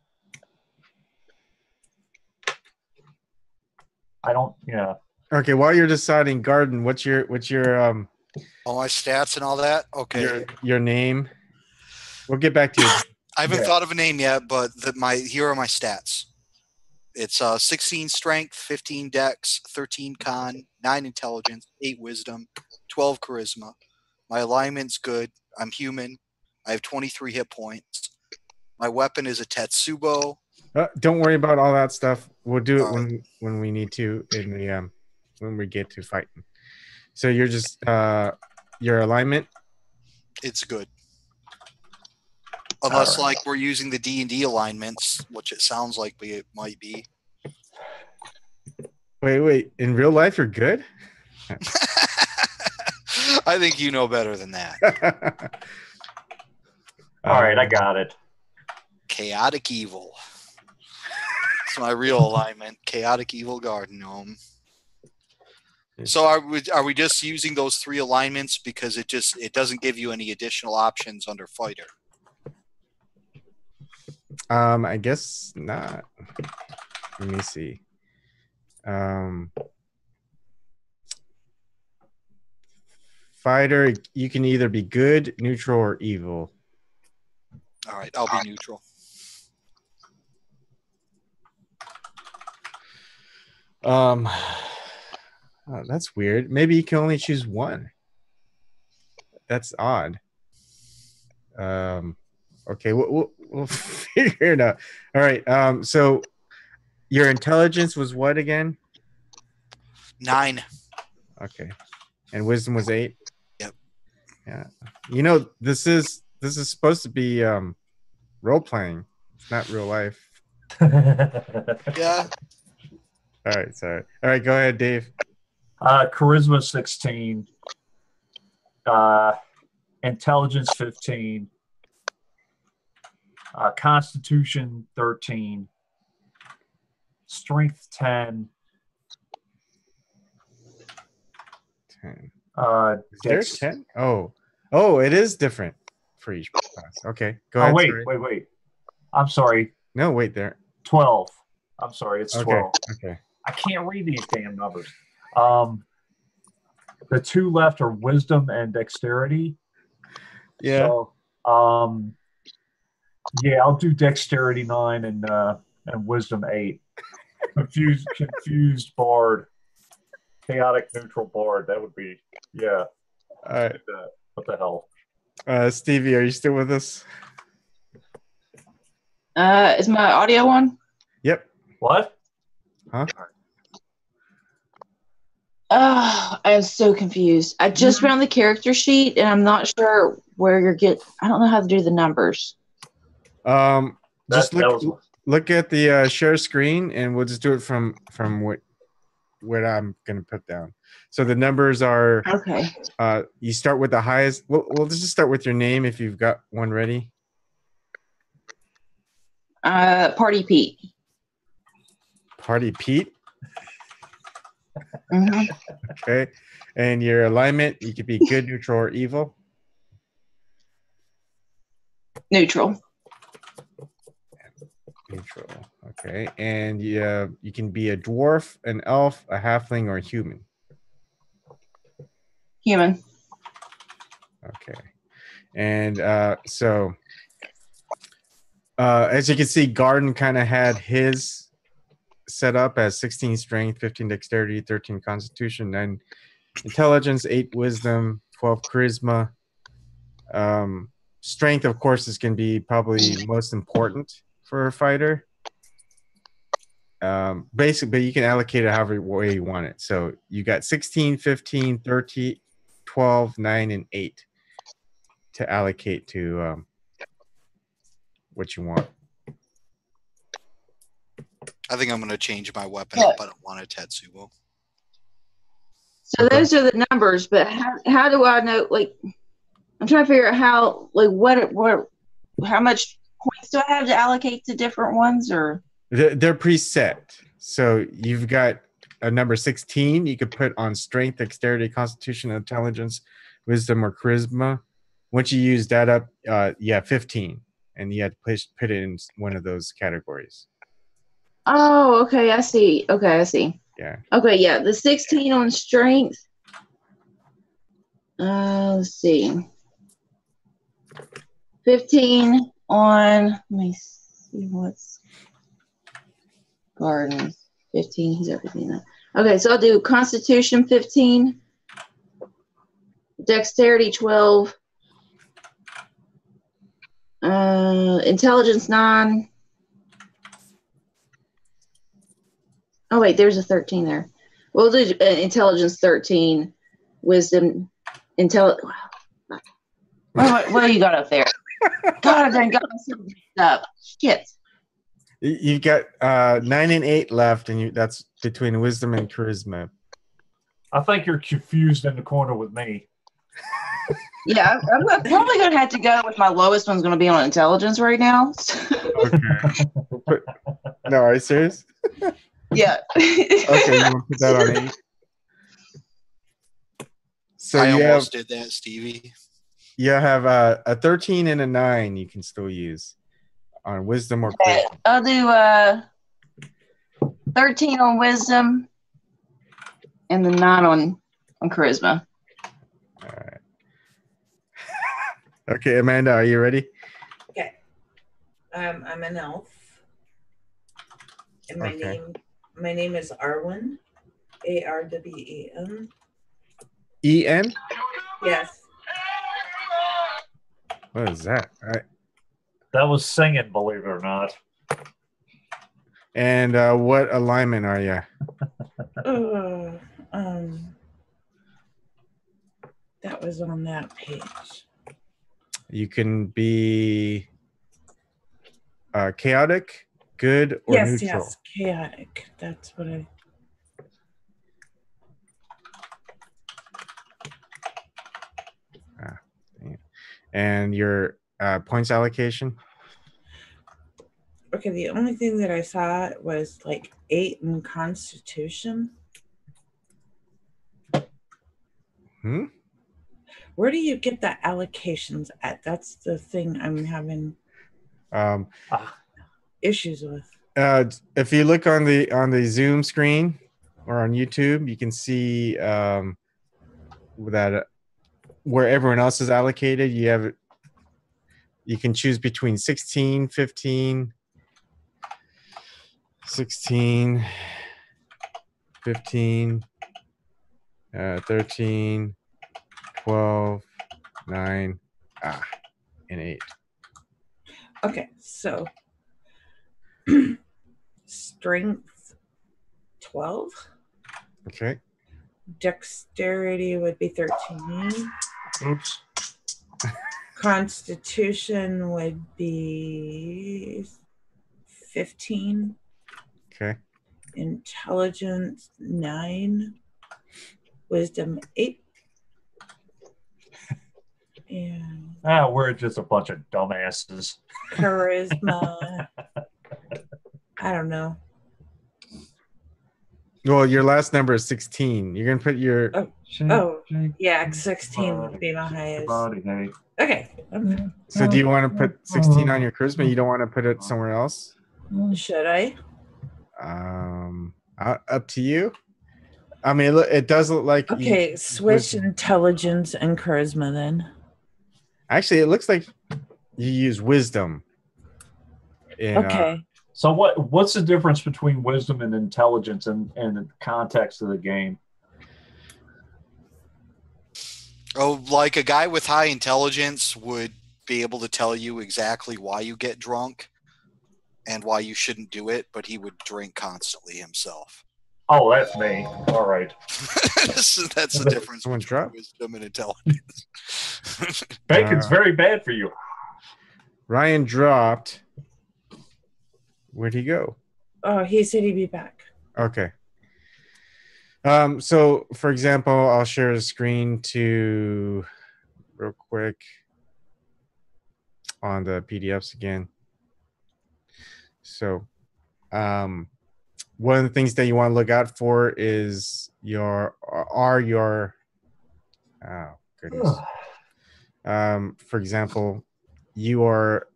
I don't. Yeah. Okay, while you're deciding, Garden, what's your all my stats and all that? Okay. Your name. We'll get back to you. I haven't thought of a name yet, but here are my stats. It's 16 strength, 15 dex, 13 con, 9 intelligence, 8 wisdom, 12 charisma. My alignment's good. I'm human. I have 23 hit points. My weapon is a Tetsubo. Don't worry about all that stuff. We'll do it when we need to in the when we get to fighting. So you're just your alignment. It's good, unless like we're using the D&D alignments, which it sounds like it might be. Wait. In real life, you're good. I think you know better than that. All right, I got it. Chaotic evil. It's my real alignment. Chaotic evil garden gnome. So are we just using those 3 alignments because it doesn't give you any additional options under fighter? I guess not. Let me see. Fighter, you can either be good, neutral, or evil. All right, I'll be neutral. Oh, that's weird. Maybe you can only choose one. That's odd. Okay, we'll figure it out. All right. So your intelligence was what again? 9. Okay, and wisdom was 8. Yep. Yeah. You know, this is supposed to be role playing. It's not real life. Yeah. All right. Sorry. All right. Go ahead, Dave. Charisma 16. Intelligence 15. Constitution 13. Strength 10. 10. Dex. There's 10? Oh, it is different for each class. Okay. Go ahead. Wait. I'm sorry. No, wait there. 12. I'm sorry. It's 12. Okay. I can't read these damn numbers. The 2 left are wisdom and dexterity. Yeah. So, I'll do dexterity 9 and wisdom 8. Confused bard. Chaotic neutral bard. That would be All right. What the hell? Stevie, are you still with us? Is my audio on? Yep. What? Huh? I'm so confused. I just found the character sheet and I'm not sure where you're I don't know how to do the numbers. Just look at the share screen and we'll just do it from what I'm gonna put down. So the numbers are okay. You start with the highest. We'll just start with your name if you've got one ready. Party Pete. Party Pete. Mm-hmm. Okay, and your alignment, you could be good, neutral, or evil. Neutral. Neutral. Okay, and you can be a dwarf, an elf, a halfling, or a human. Human. Okay, and so as you can see, Garden kind of had his set up as 16 strength, 15 dexterity, 13 constitution, 9 intelligence, 8 wisdom, 12 charisma. Strength, of course, is going to be probably most important for a fighter. Basically, you can allocate it however way you want it. So you got 16, 15, 13, 12, 9, and 8 to allocate to what you want. I think I'm going to change my weapon up. I don't want a Tetsubo. So those are the numbers, but how do I know? Like, I'm trying to figure out how, like, how much points do I have to allocate to different ones, or they're preset. So you've got a number 16 you could put on strength, dexterity, constitution, intelligence, wisdom, or charisma. Once you use that up, 15, and you have to put it in one of those categories. Oh, okay, I see. Okay, I see. Yeah. Okay, yeah, the 16 on strength. Let's see. 15 on. Let me see what's gardens. 15. He's everything. Okay, so I'll do Constitution 15, Dexterity 12, Intelligence 9. Oh wait, there's a 13 there. We'll do Intelligence 13, Wisdom, What do you got up there? God, I done got myself mixed up. Shit. You've got 9 and 8 left, and that's between wisdom and charisma. I think you're confused in the corner with me. Yeah, I'm probably going to have to go with my lowest one's going to be on intelligence right now. Okay. No, are you serious? Yeah. Okay, you want to put that on 8? So I almost did that, Stevie. You have a 13 and a 9 you can still use on wisdom or charisma. I'll do 13 on wisdom and the 9 on charisma. All right. Okay, Amanda, are you ready? Okay. I'm an elf. And my name is Arwen. ARWEN. EN? Yes. What is that? All right. That was singing, believe it or not. And what alignment are you? That was on that page. You can be chaotic, good, or neutral. Yes, chaotic. That's what I. And your points allocation? Okay, the only thing that I saw was like 8 in Constitution. Where do you get the allocations at? That's the thing I'm having issues with. If you look on the Zoom screen or on YouTube, you can see that where everyone else is allocated. You can choose between 16, 15, 16, 15, 13, 12, 9, and 8. Okay, so strength 12. Okay. Dexterity would be 13. Oops. Constitution would be 15. Okay. Intelligence 9. Wisdom 8. And we're just a bunch of dumbasses. charisma. I don't know. Well, your last number is 16. You're gonna put your Yeah, 16 would be my highest. Okay. So do you want to put 16 on your charisma? You don't want to put it somewhere else? Should I? Up to you. I mean, it does look like switch intelligence and charisma then. Actually, it looks like you use wisdom. So what's the difference between wisdom and intelligence in the context of the game? Oh, like a guy with high intelligence would be able to tell you exactly why you get drunk and why you shouldn't do it, but he would drink constantly himself. Oh, that's me. All right. So that's the difference between wisdom and intelligence. Bacon's very bad for you. Ryan dropped. Where'd he go? Oh, he said he'd be back. Okay. So for example, I'll share a screen to real quick on the PDFs again. So one of the things that you want to look out for is your oh goodness. For example, you are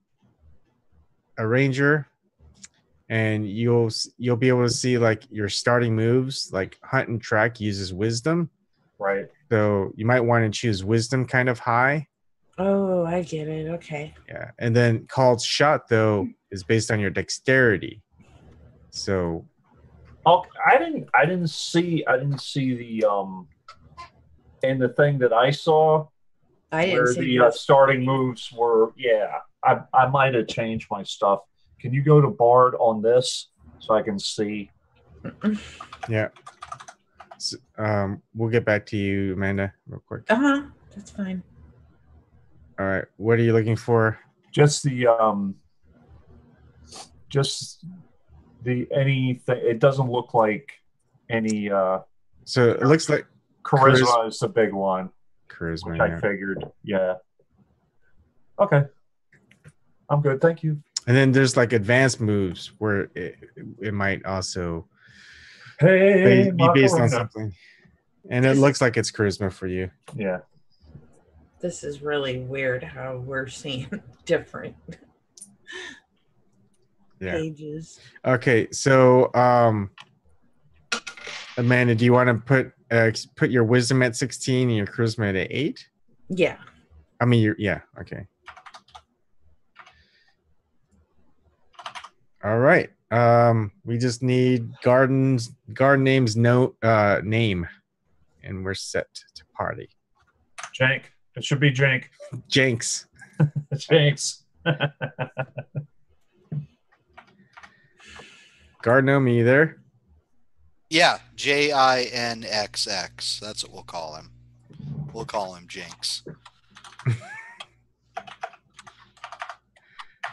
a ranger, and you'll be able to see like your starting moves. Like hunt and track uses wisdom, Right. so you might want to choose wisdom kind of high. Oh, I get it. Okay. Yeah, and then called shot though is based on your dexterity. So, I didn't see the and the thing that I saw I didn't where see the starting moves were. Yeah, I might have changed my stuff. Can you go to Bard on this so I can see? yeah. So, we'll get back to you, Amanda, real quick. That's fine. All right, what are you looking for? Just the anything. It doesn't look like any. So it looks like charisma is the big one. Charisma, which yeah. I figured. Yeah. Okay. I'm good. Thank you. And then there's like advanced moves where it might also be based on something. And it looks like it's charisma for you. Yeah. This is really weird how we're seeing different pages. Okay, so Amanda, do you want to put your wisdom at 16 and your charisma at 8? Yeah. I mean, okay. All right. We just need garden names name, and we're set to party. Jank. It should be Jank. Janks. Janks. Gardnome, you there? Yeah, JINXX. That's what we'll call him. We'll call him Jinx.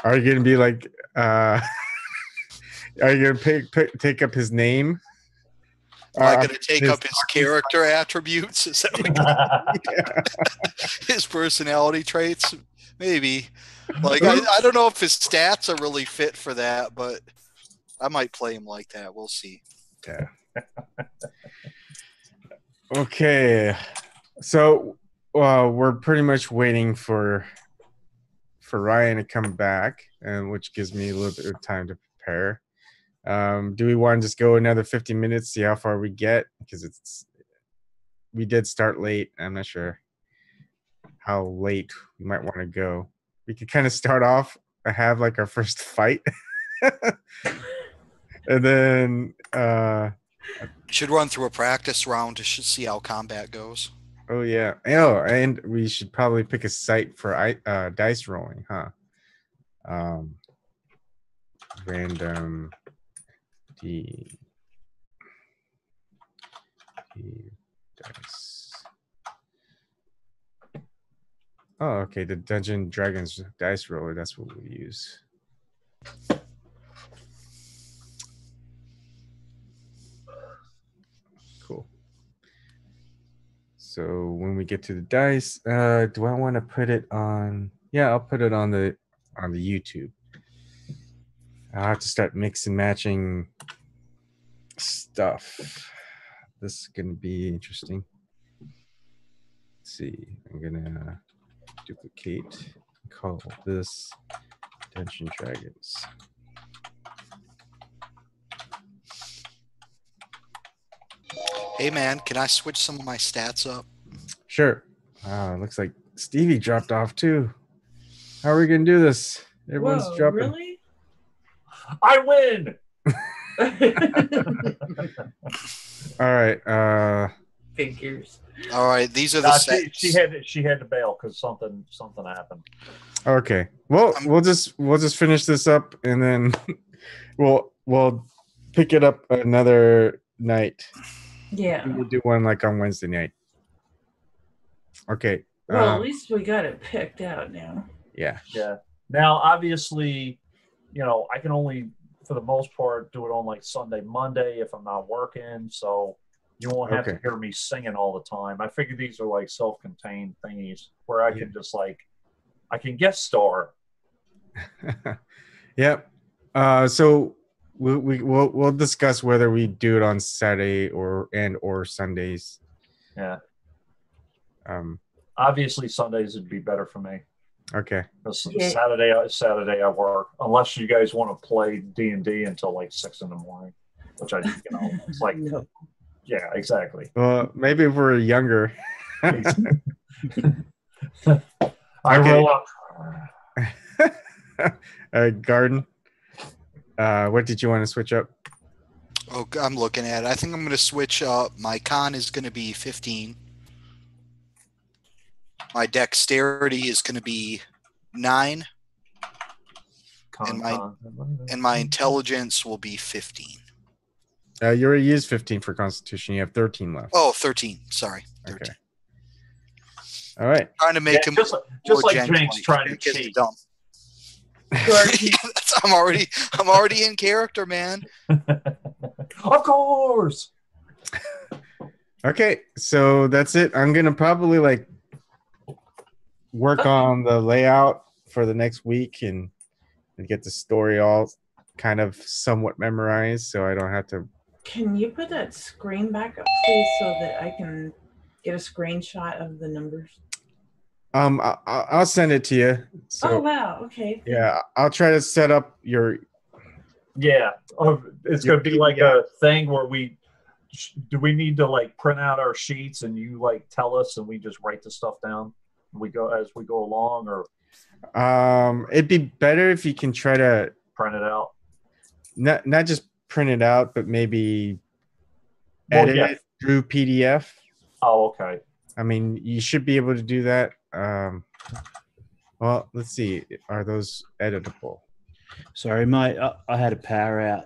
Are you gonna be like? Are you gonna take up his name? Am I going to take up his character attributes? Is that his personality traits? Maybe. Like I don't know if his stats are really fit for that, but I might play him like that. We'll see. Yeah. Okay. So we're pretty much waiting for Ryan to come back, and which gives me a little bit of time to prepare. Do we want to just go another 50 minutes, see how far we get? Because we did start late. I'm not sure how late we might want to go. We could kind of start off and have like our first fight. And then should run through a practice round to see how combat goes. Oh yeah. Oh, and we should probably pick a site for dice rolling, huh? Random D dice. Oh, okay. The Dungeon Dragons dice roller. That's what we use. Cool. So when we get to the dice, do I want to put it on? Yeah, I'll put it on the YouTube. I'll have to start mix and matching stuff. This is gonna be interesting. Let's see. I'm gonna duplicate. Call this Dungeon Dragons. Hey man, can I switch some of my stats up? Sure. Looks like Stevie dropped off too. How are we gonna do this? Everyone's dropping. Really? I win. All right. Figures. All right, these are the sets. She had to bail because something happened. Okay. Well, we'll just finish this up, and then we'll pick it up another night. Yeah. We'll do one like on Wednesday night. Okay. Well, at least we got it picked out now. Yeah. Yeah. Now, obviously, I can only, for the most part, do it on like Sunday, Monday if I'm not working. So, You won't have to hear me singing all the time. I figure these are like self-contained thingies where I can just like, I can guest star. Yep. So we'll discuss whether we do it on Saturday or Sundays. Yeah. Obviously Sundays would be better for me. Okay. Saturday I work, unless you guys want to play D&D until like 6 a.m, which it's like, No. yeah, exactly. Well, maybe if we're younger. I roll up. Garden. What did you want to switch up? Oh, I'm looking at it. I think I'm going to switch up. My con is going to be 15. My dexterity is going to be 9. And my intelligence will be 15. You already used 15 for Constitution. You have 13 left. Oh, 13. Sorry. 13. Okay. All right. Trying to make him just like Jenks trying to cheat. Dumb. I'm already in character, man. Of course. Okay, so that's it. I'm gonna probably like work on the layout for the next week and get the story all kind of somewhat memorized, so I don't have to. Can you put that screen back up, please, so that I can get a screenshot of the numbers? I'll send it to you. So, oh wow, okay. Yeah, I'll try to set up your. Yeah, it's going to be like a thing where do we need to like print out our sheets and you like tell us and we just write the stuff down as we go along, or it'd be better if you can try to print it out. Not just print it out, but maybe edit it through PDF. Oh, okay. I mean, you should be able to do that. Well, let's see. Are those editable? Sorry, mate. I had a power out.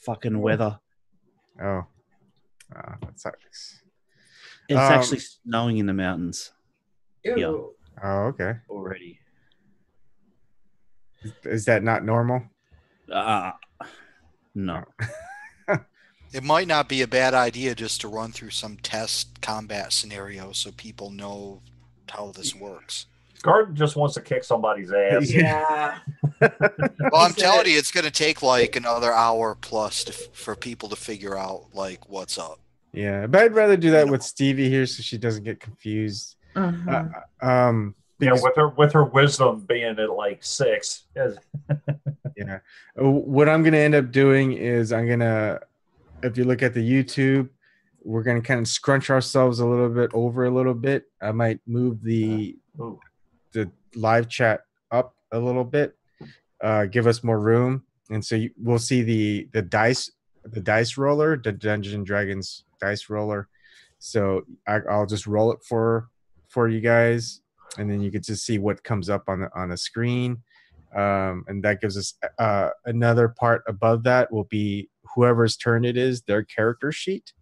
Fucking weather. Oh, that sucks. It's actually snowing in the mountains. Yeah. Ew. Oh, okay. Already. Is that not normal? No. It might not be a bad idea just to run through some test combat scenarios so people know how this works. Garden just wants to kick somebody's ass. Yeah. Well, I'm telling you, it's going to take like another hour plus for people to figure out like what's up. Yeah, but I'd rather do that with Stevie here so she doesn't get confused. Uh-huh. With her wisdom being at like 6. Yeah. What I'm going to end up doing is if you look at the YouTube, we're going to kind of scrunch ourselves a little bit. I might move the live chat up a little bit, give us more room. And so we'll see the dice roller, the Dungeons and Dragons dice roller. So I'll just roll it for you guys, and then you can just see what comes up on the screen. And that gives us another part above that will be whoever's turn it is, their character sheet.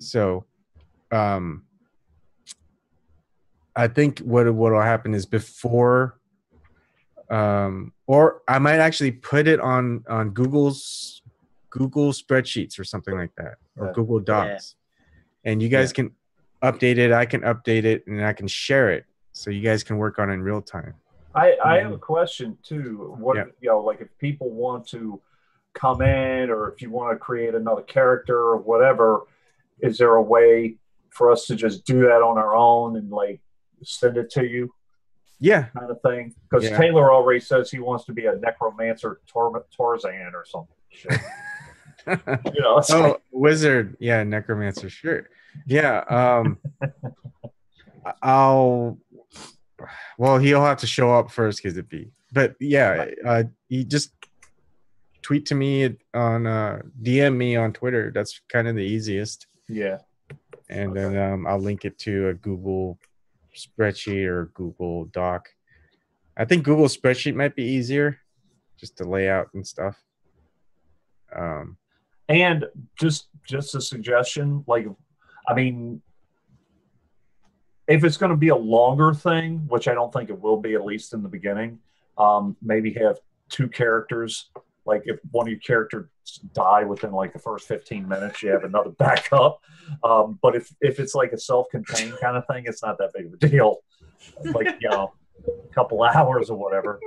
So I think what will happen is before, or I might actually put it on Google spreadsheets or something like that, or Google Docs, and you guys can update it. I can update it, and I can share it, so you guys can work on it in real time. I have a question too. Like if people want to come in, or if you want to create another character or whatever, is there a way for us to just do that on our own and like send it to you? Yeah, kind of thing. Because Taylor already says he wants to be a necromancer Tarzan or some shit. Wizard. Yeah, necromancer. Sure. Yeah. He'll have to show up first because but you just tweet to me on DM me on Twitter. That's kind of the easiest. Yeah. And then I'll link it to a Google spreadsheet or Google Doc. I think Google spreadsheet might be easier, just the layout and stuff. And just a suggestion, like, I mean, if it's going to be a longer thing, which I don't think it will be, at least in the beginning, maybe have 2 characters. Like if one of your characters die within like the first 15 minutes, you have another backup. But if it's like a self-contained kind of thing, it's not that big of a deal. Like, a couple hours or whatever.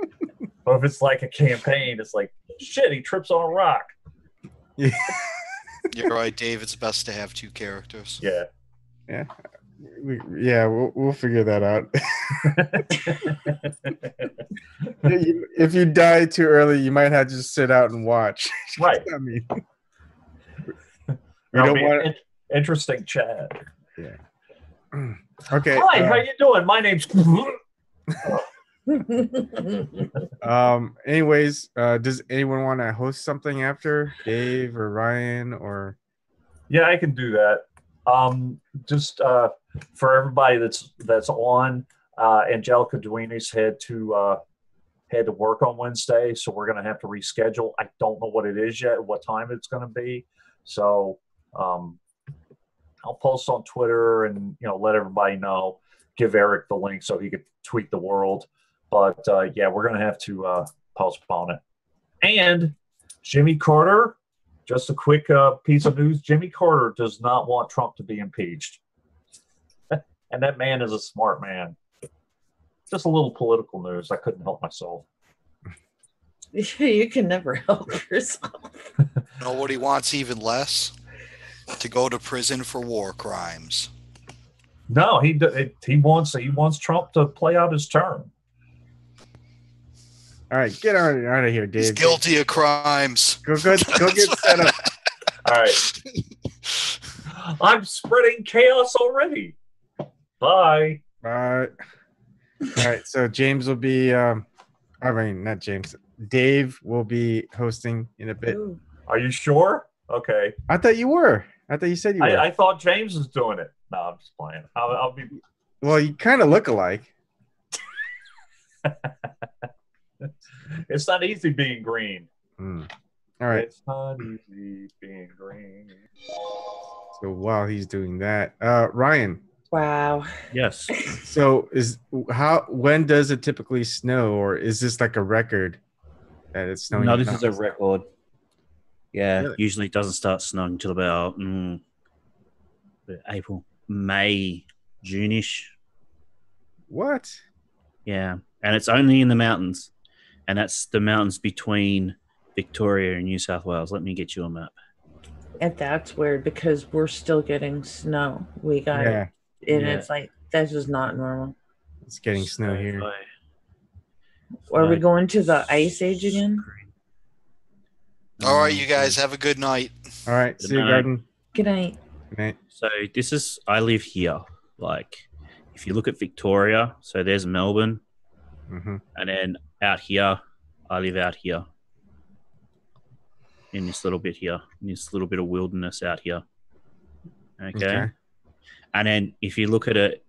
But if it's like a campaign, it's like, shit, he trips on a rock. Yeah. You're right, Dave. It's best to have 2 characters. Yeah. We'll figure that out. If you die too early, you might have to just sit out and watch. Right. I mean, we don't want interesting chat. Yeah. Okay. Hi, how you doing? My name's. Anyways, does anyone want to host something after Dave or Ryan or? Yeah, I can do that. Just for everybody that's on, Angelica Duenas had to work on Wednesday, so we're gonna have to reschedule. I don't know what it is yet, what time it's gonna be. So I'll post on Twitter and let everybody know. Give Eric the link so he could tweet the world. But we're gonna have to postpone it. And Jimmy Carter. Just a quick piece of news. Jimmy Carter does not want Trump to be impeached. And that man is a smart man. Just a little political news. I couldn't help myself. You can never help yourself. Know what he wants even less? To go to prison for war crimes. No, he wants Trump to play out his term. All right, get out of here, Dave. He's guilty of crimes. Go get set up. All right. I'm spreading chaos already. Bye. All right, so James will be not James. Dave will be hosting in a bit. Ooh. Are you sure? Okay. I thought you were. I thought you said you were. I thought James was doing it. No, I'm just playing. I'll be. Well, you kind of look alike. It's not easy being green. All right. It's not easy being green. So while he's doing that, Ryan. Wow. Yes. So when does it typically snow, or is this like a record that it's snowing? No, this is a record. Yeah, Really? usually it doesn't start snowing until about April, May, June-ish. What? Yeah, and it's only in the mountains, and that's the mountains between Victoria and New South Wales. Let me get you a map. And that's weird because we're still getting snow. We got it. And it's like, that's just not normal. It's getting snow here. Are we going to the Ice Age again? All right, you guys have a good night. All right, see you, Garden. Good night. Good night. So I live here. Like, if you look at Victoria, so there's Melbourne, and then out here, I live out here. In this little bit here, in this little bit of wilderness out here. Okay. And then if you look at it,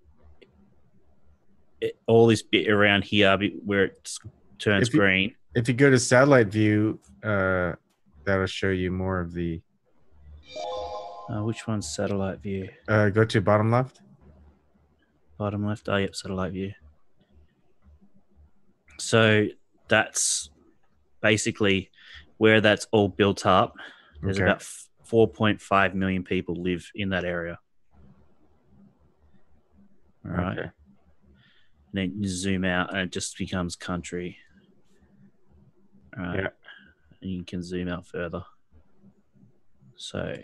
all this bit around here where it turns green. If you go to satellite view, that'll show you more of the. Which one's satellite view? Go to bottom left. Bottom left. Oh, yep, satellite view. So that's basically where that's all built up. There's about 4.5 million people live in that area. All right. And then you zoom out and it just becomes country. All right. Yeah. And you can zoom out further. So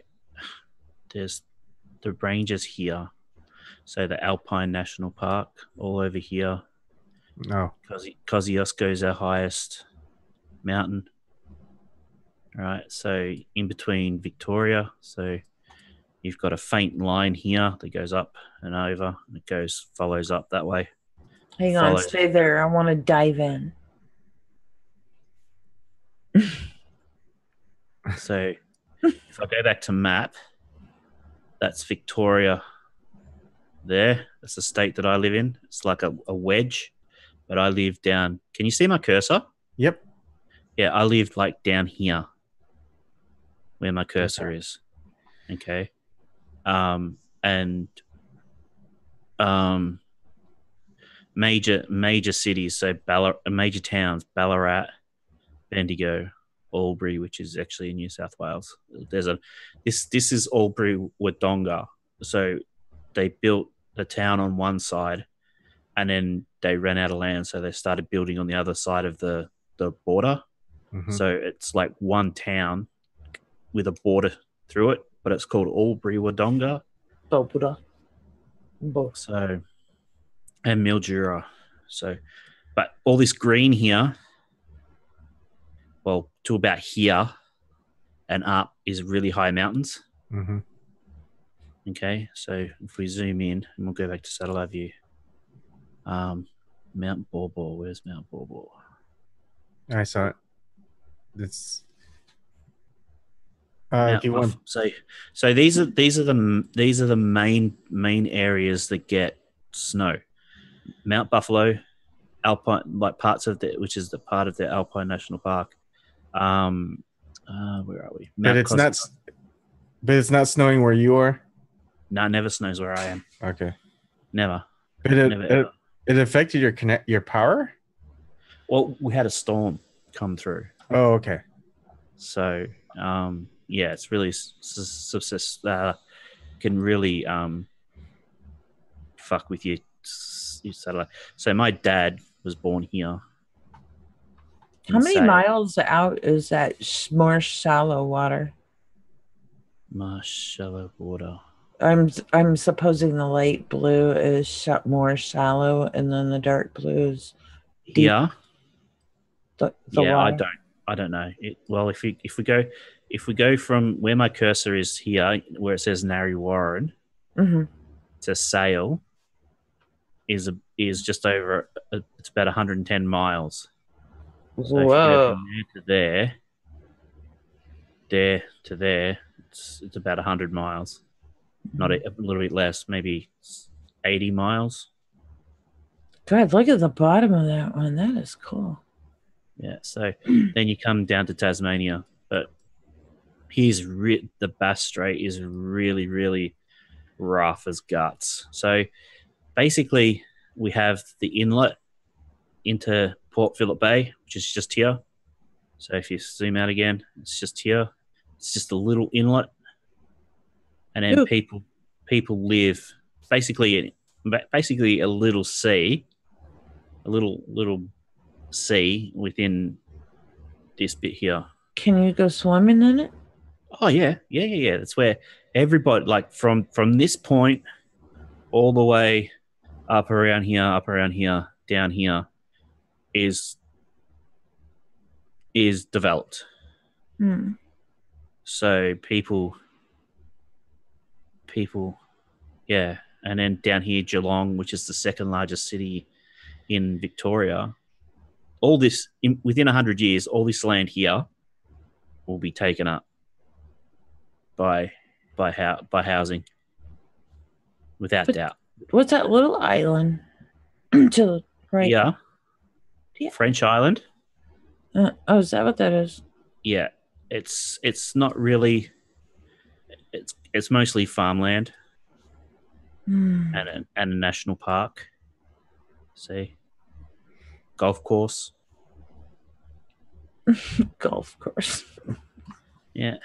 there's the ranges here. So the Alpine National Park all over here. No. Kosciuszko is our highest mountain. All right. So in between Victoria. So you've got a faint line here that goes up and over, and it follows up that way. Hang on, stay there. I want to dive in. So if I go back to map, that's Victoria there. That's the state that I live in. It's like a wedge, but I live down. Can you see my cursor? Yep. Yeah, I live like down here where my cursor is. Okay. Major cities, so major towns, Ballarat, Bendigo, Albury, which is actually in New South Wales. This is Albury Wodonga. So they built a town on one side, and then they ran out of land, so they started building on the other side of the border. Mm-hmm. So it's like one town with a border through it, but it's called Albury Wodonga. So, and Mildura. So, but all this green here, well, to about here and up is really high mountains. Mm-hmm. Okay, so if we zoom in and we'll go back to satellite view. Mount Borbor. Where's Mount Borbor? I saw it. It's so these are the main areas that get snow. Mount Buffalo, Alpine, like parts of the, which is the part of the Alpine National Park. Where are we? But it's not snowing where you are. No, it never snows where I am. Okay. Never. But it affected your power? Well, we had a storm come through. Oh, okay. So, yeah, it's really can really fuck with your satellite. So my dad was born here. How many miles out is that more shallow water? More shallow water. I'm supposing the light blue is more shallow, and then the dark blue is deep. Yeah. The yeah, water. I don't know. If we go from where my cursor is here, where it says Narre Warren, mm-hmm. to Sale, is just over. It's about 110 miles. So if you go from there to there to there, it's about 100 miles. Not a little bit less, maybe 80 miles. God, look at the bottom of that one. That is cool. Yeah, so then you come down to Tasmania, but the Bass Strait is really, really rough as guts. So basically, we have the inlet into Port Phillip Bay, which is just here. So if you zoom out again, it's just here. It's just a little inlet. And then people live basically a little sea, sea within this bit here. Can you go swimming in it? Oh yeah. That's where everybody, like from this point all the way up around here, down here, is developed. So people, yeah. And then down here, Geelong, which is the second largest city in Victoria, all this, within 100 years, all this land here will be taken up by housing, without doubt. What's that little island to the right? Yeah. French Island. Is that what that is? Yeah. It's not really. It's mostly farmland and a national park. See, golf course. Golf course. Yeah.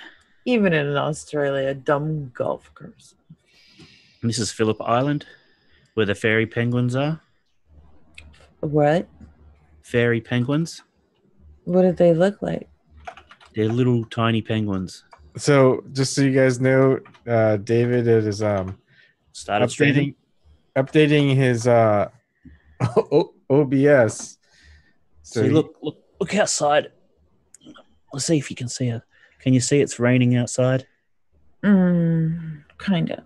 Even in Australia, a dumb golf course. And this is Phillip Island, where the fairy penguins are. What? Fairy penguins. What do they look like? They're little tiny penguins. So, just so you guys know, David is started updating his OBS. So see, look outside. Let's see if you can see it. Can you see it's raining outside? Kinda.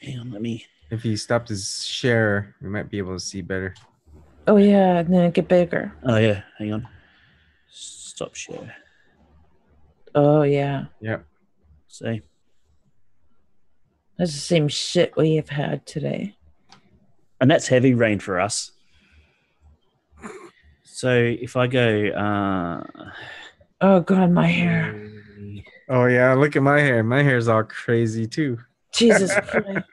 Hang on, let me. If he stopped his share, we might be able to see better. Oh yeah, and then it get bigger. Oh yeah, hang on. Stop share. Oh yeah. Yep. See? That's the same shit we have had today. And that's heavy rain for us. So if I go oh god, my hair. Oh yeah, look at my hair. My hair's all crazy too. Jesus Christ.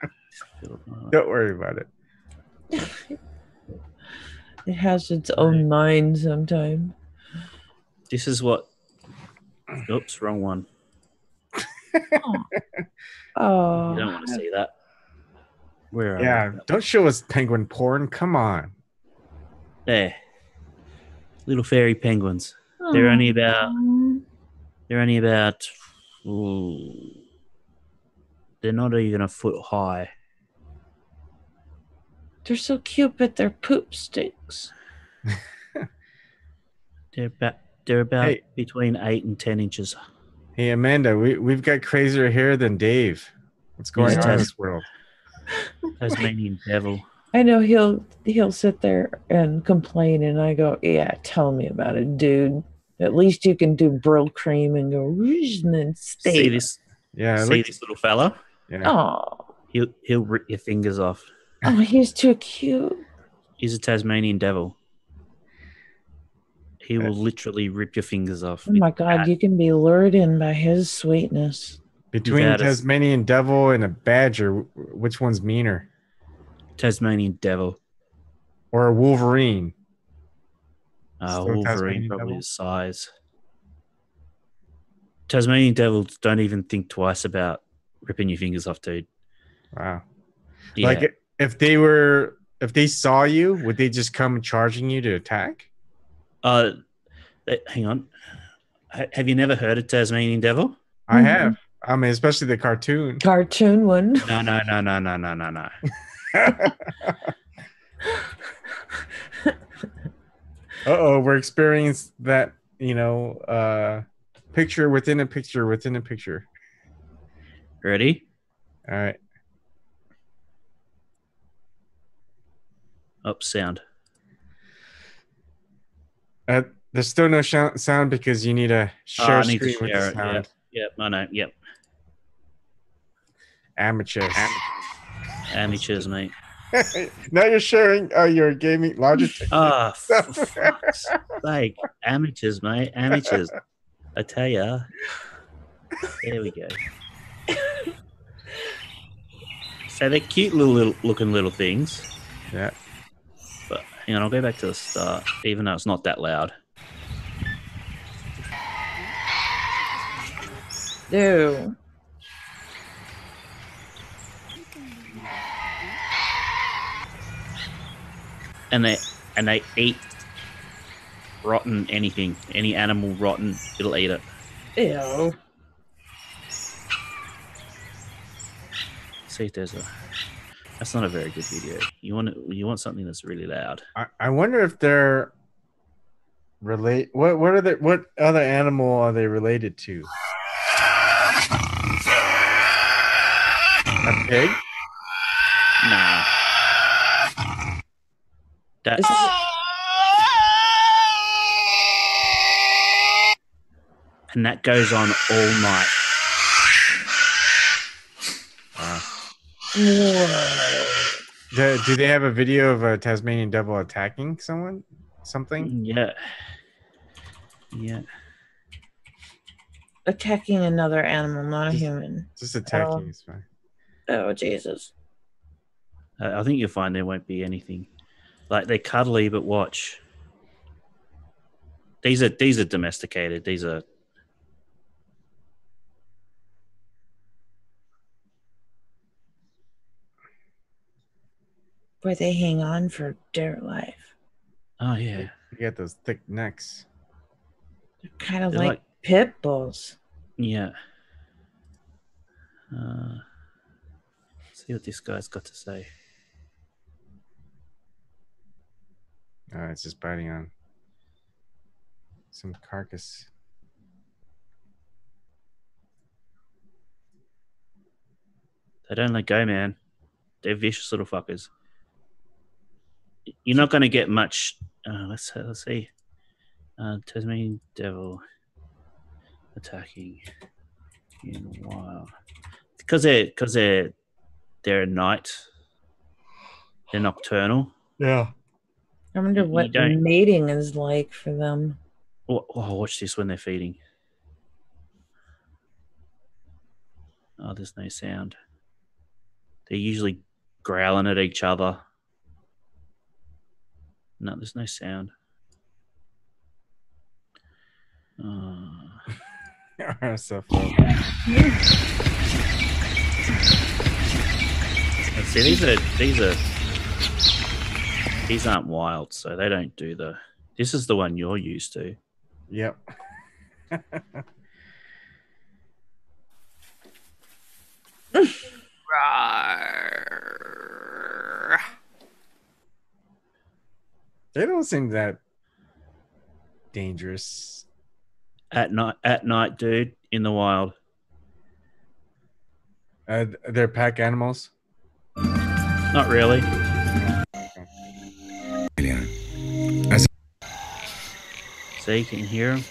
Don't worry about it. It has its own mind sometimes. This is what. Oops, wrong one. Oh, You don't want to see that. Where are Yeah, we? don't show us penguin porn. Come on. There. Little fairy penguins. They're only about. Ooh, they're not even a foot high. They're so cute, but they're poop sticks. They're about Hey. between 8 and 10 inches. Hey, Amanda, we've got crazier hair than Dave. What's going on in this world? Tasmanian devil. I know he'll sit there and complain, and I go, yeah, tell me about it, dude. At least you can do Brill cream and go whoosh and then stay. See this? Yeah. See this little fella? Yeah. Oh, He'll rip your fingers off. oh, he's too cute. He's a Tasmanian devil. He will literally rip your fingers off. Oh my God, you can be lured in by his sweetness. Between a Tasmanian devil and a badger, which one's meaner? Tasmanian devil. Or a Wolverine? Wolverine probably his size. Tasmanian devils don't even think twice about ripping your fingers off, dude. Wow. Yeah. Like if they saw you, would they just come charging you to attack? Hang on. Have you never heard of Tasmanian devil? I have. I mean, especially the cartoon. Cartoon one. No. Uh-oh, we're experiencing that, picture within a picture within a picture. Ready? All right. Up, sound. There's still no sound because you need a share screen with the sound. Yep, I know. Yep. Amateurs, mate. Now you're sharing your gaming Logitech. For fuck's sake. Amateurs, mate. Amateurs. I tell ya. There we go. So they're cute looking little things. Yeah. But hang on, I'll go back to the start, even though it's not that loud. Ew. And they eat rotten anything. Any animal rotten, it'll eat it. Ew. See if there's that's not a very good video. You want something that's really loud. I wonder if they're what other animal are they related to? A pig? Nah. And that goes on all night. Do they have a video of a Tasmanian devil attacking something? Yeah. Attacking another animal, not a human. Just attacking is fine. Oh, Jesus. I think you'll find there won't be anything. Like, they're cuddly, but watch. These are domesticated. These are... Where they hang on for dear life. Oh, yeah. You get those thick necks. They're kind of like pit bulls. Yeah. See what this guy's got to say. It's just biting on some carcass. They don't let go, man. They're vicious little fuckers. You're not going to get much. Let's see. Tasmanian devil attacking in wild because they're at night. They're nocturnal. Yeah. I wonder what mating is like for them. Oh, watch this when they're feeding. Oh, there's no sound. They're usually growling at each other. No, there's no sound. So let's see, these aren't wild, so they don't do the. This is the one you're used to. Yep. They don't seem that dangerous. At night, dude, in the wild. They're pack animals? Not really. So you can hear them.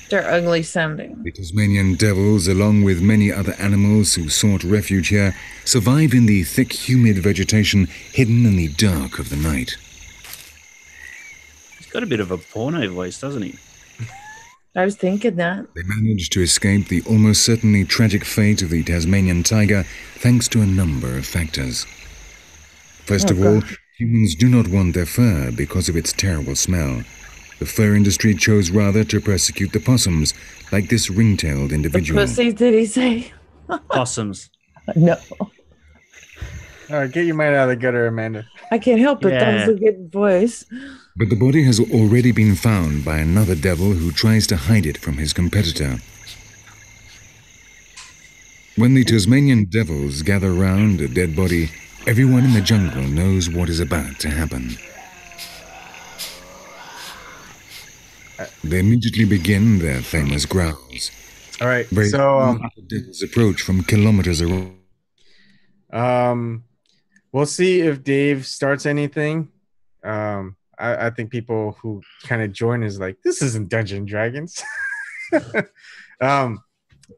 They're ugly sounding. The Tasmanian devils, along with many other animals who sought refuge here, survive in the thick, humid vegetation hidden in the dark of the night. He's got a bit of a porno voice, doesn't he? I was thinking that. They managed to escape the almost certainly tragic fate of the Tasmanian tiger thanks to a number of factors. First of all, humans do not want their fur because of its terrible smell. The fur industry chose rather to persecute the possums, like this ring-tailed individual. The pussies, did he say? Possums. No. All right, get your mind out of the gutter, Amanda. I can't help it. That was a good voice. But the body has already been found by another devil who tries to hide it from his competitor. When the Tasmanian devils gather round a dead body, everyone in the jungle knows what is about to happen. They immediately begin their famous growls. All right, Very so devils approach from kilometers away. We'll see if Dave starts anything. I think people who kind of join is like, this isn't Dungeons and Dragons.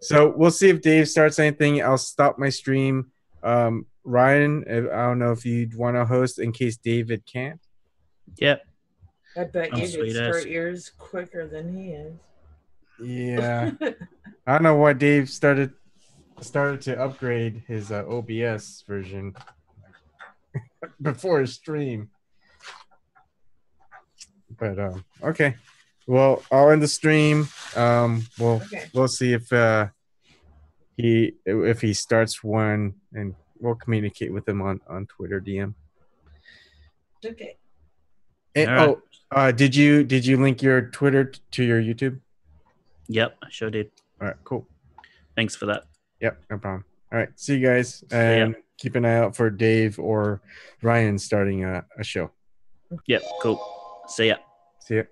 So we'll see if Dave starts anything. I'll stop my stream. Ryan, I don't know if you'd want to host in case David can't. Yep. I bet you sweet could start ass. yours quicker than he is. Yeah. I don't know why Dave started to upgrade his OBS version before his stream. But okay. Well, I'll end the stream. We'll see if he starts one, and we'll communicate with him on Twitter DM. Okay. And, did you link your Twitter to your YouTube? Yep, I sure did. All right, cool. Thanks for that. Yep, no problem. All right, see you guys, and keep an eye out for Dave or Ryan starting a show. Yep, cool. See ya. See ya.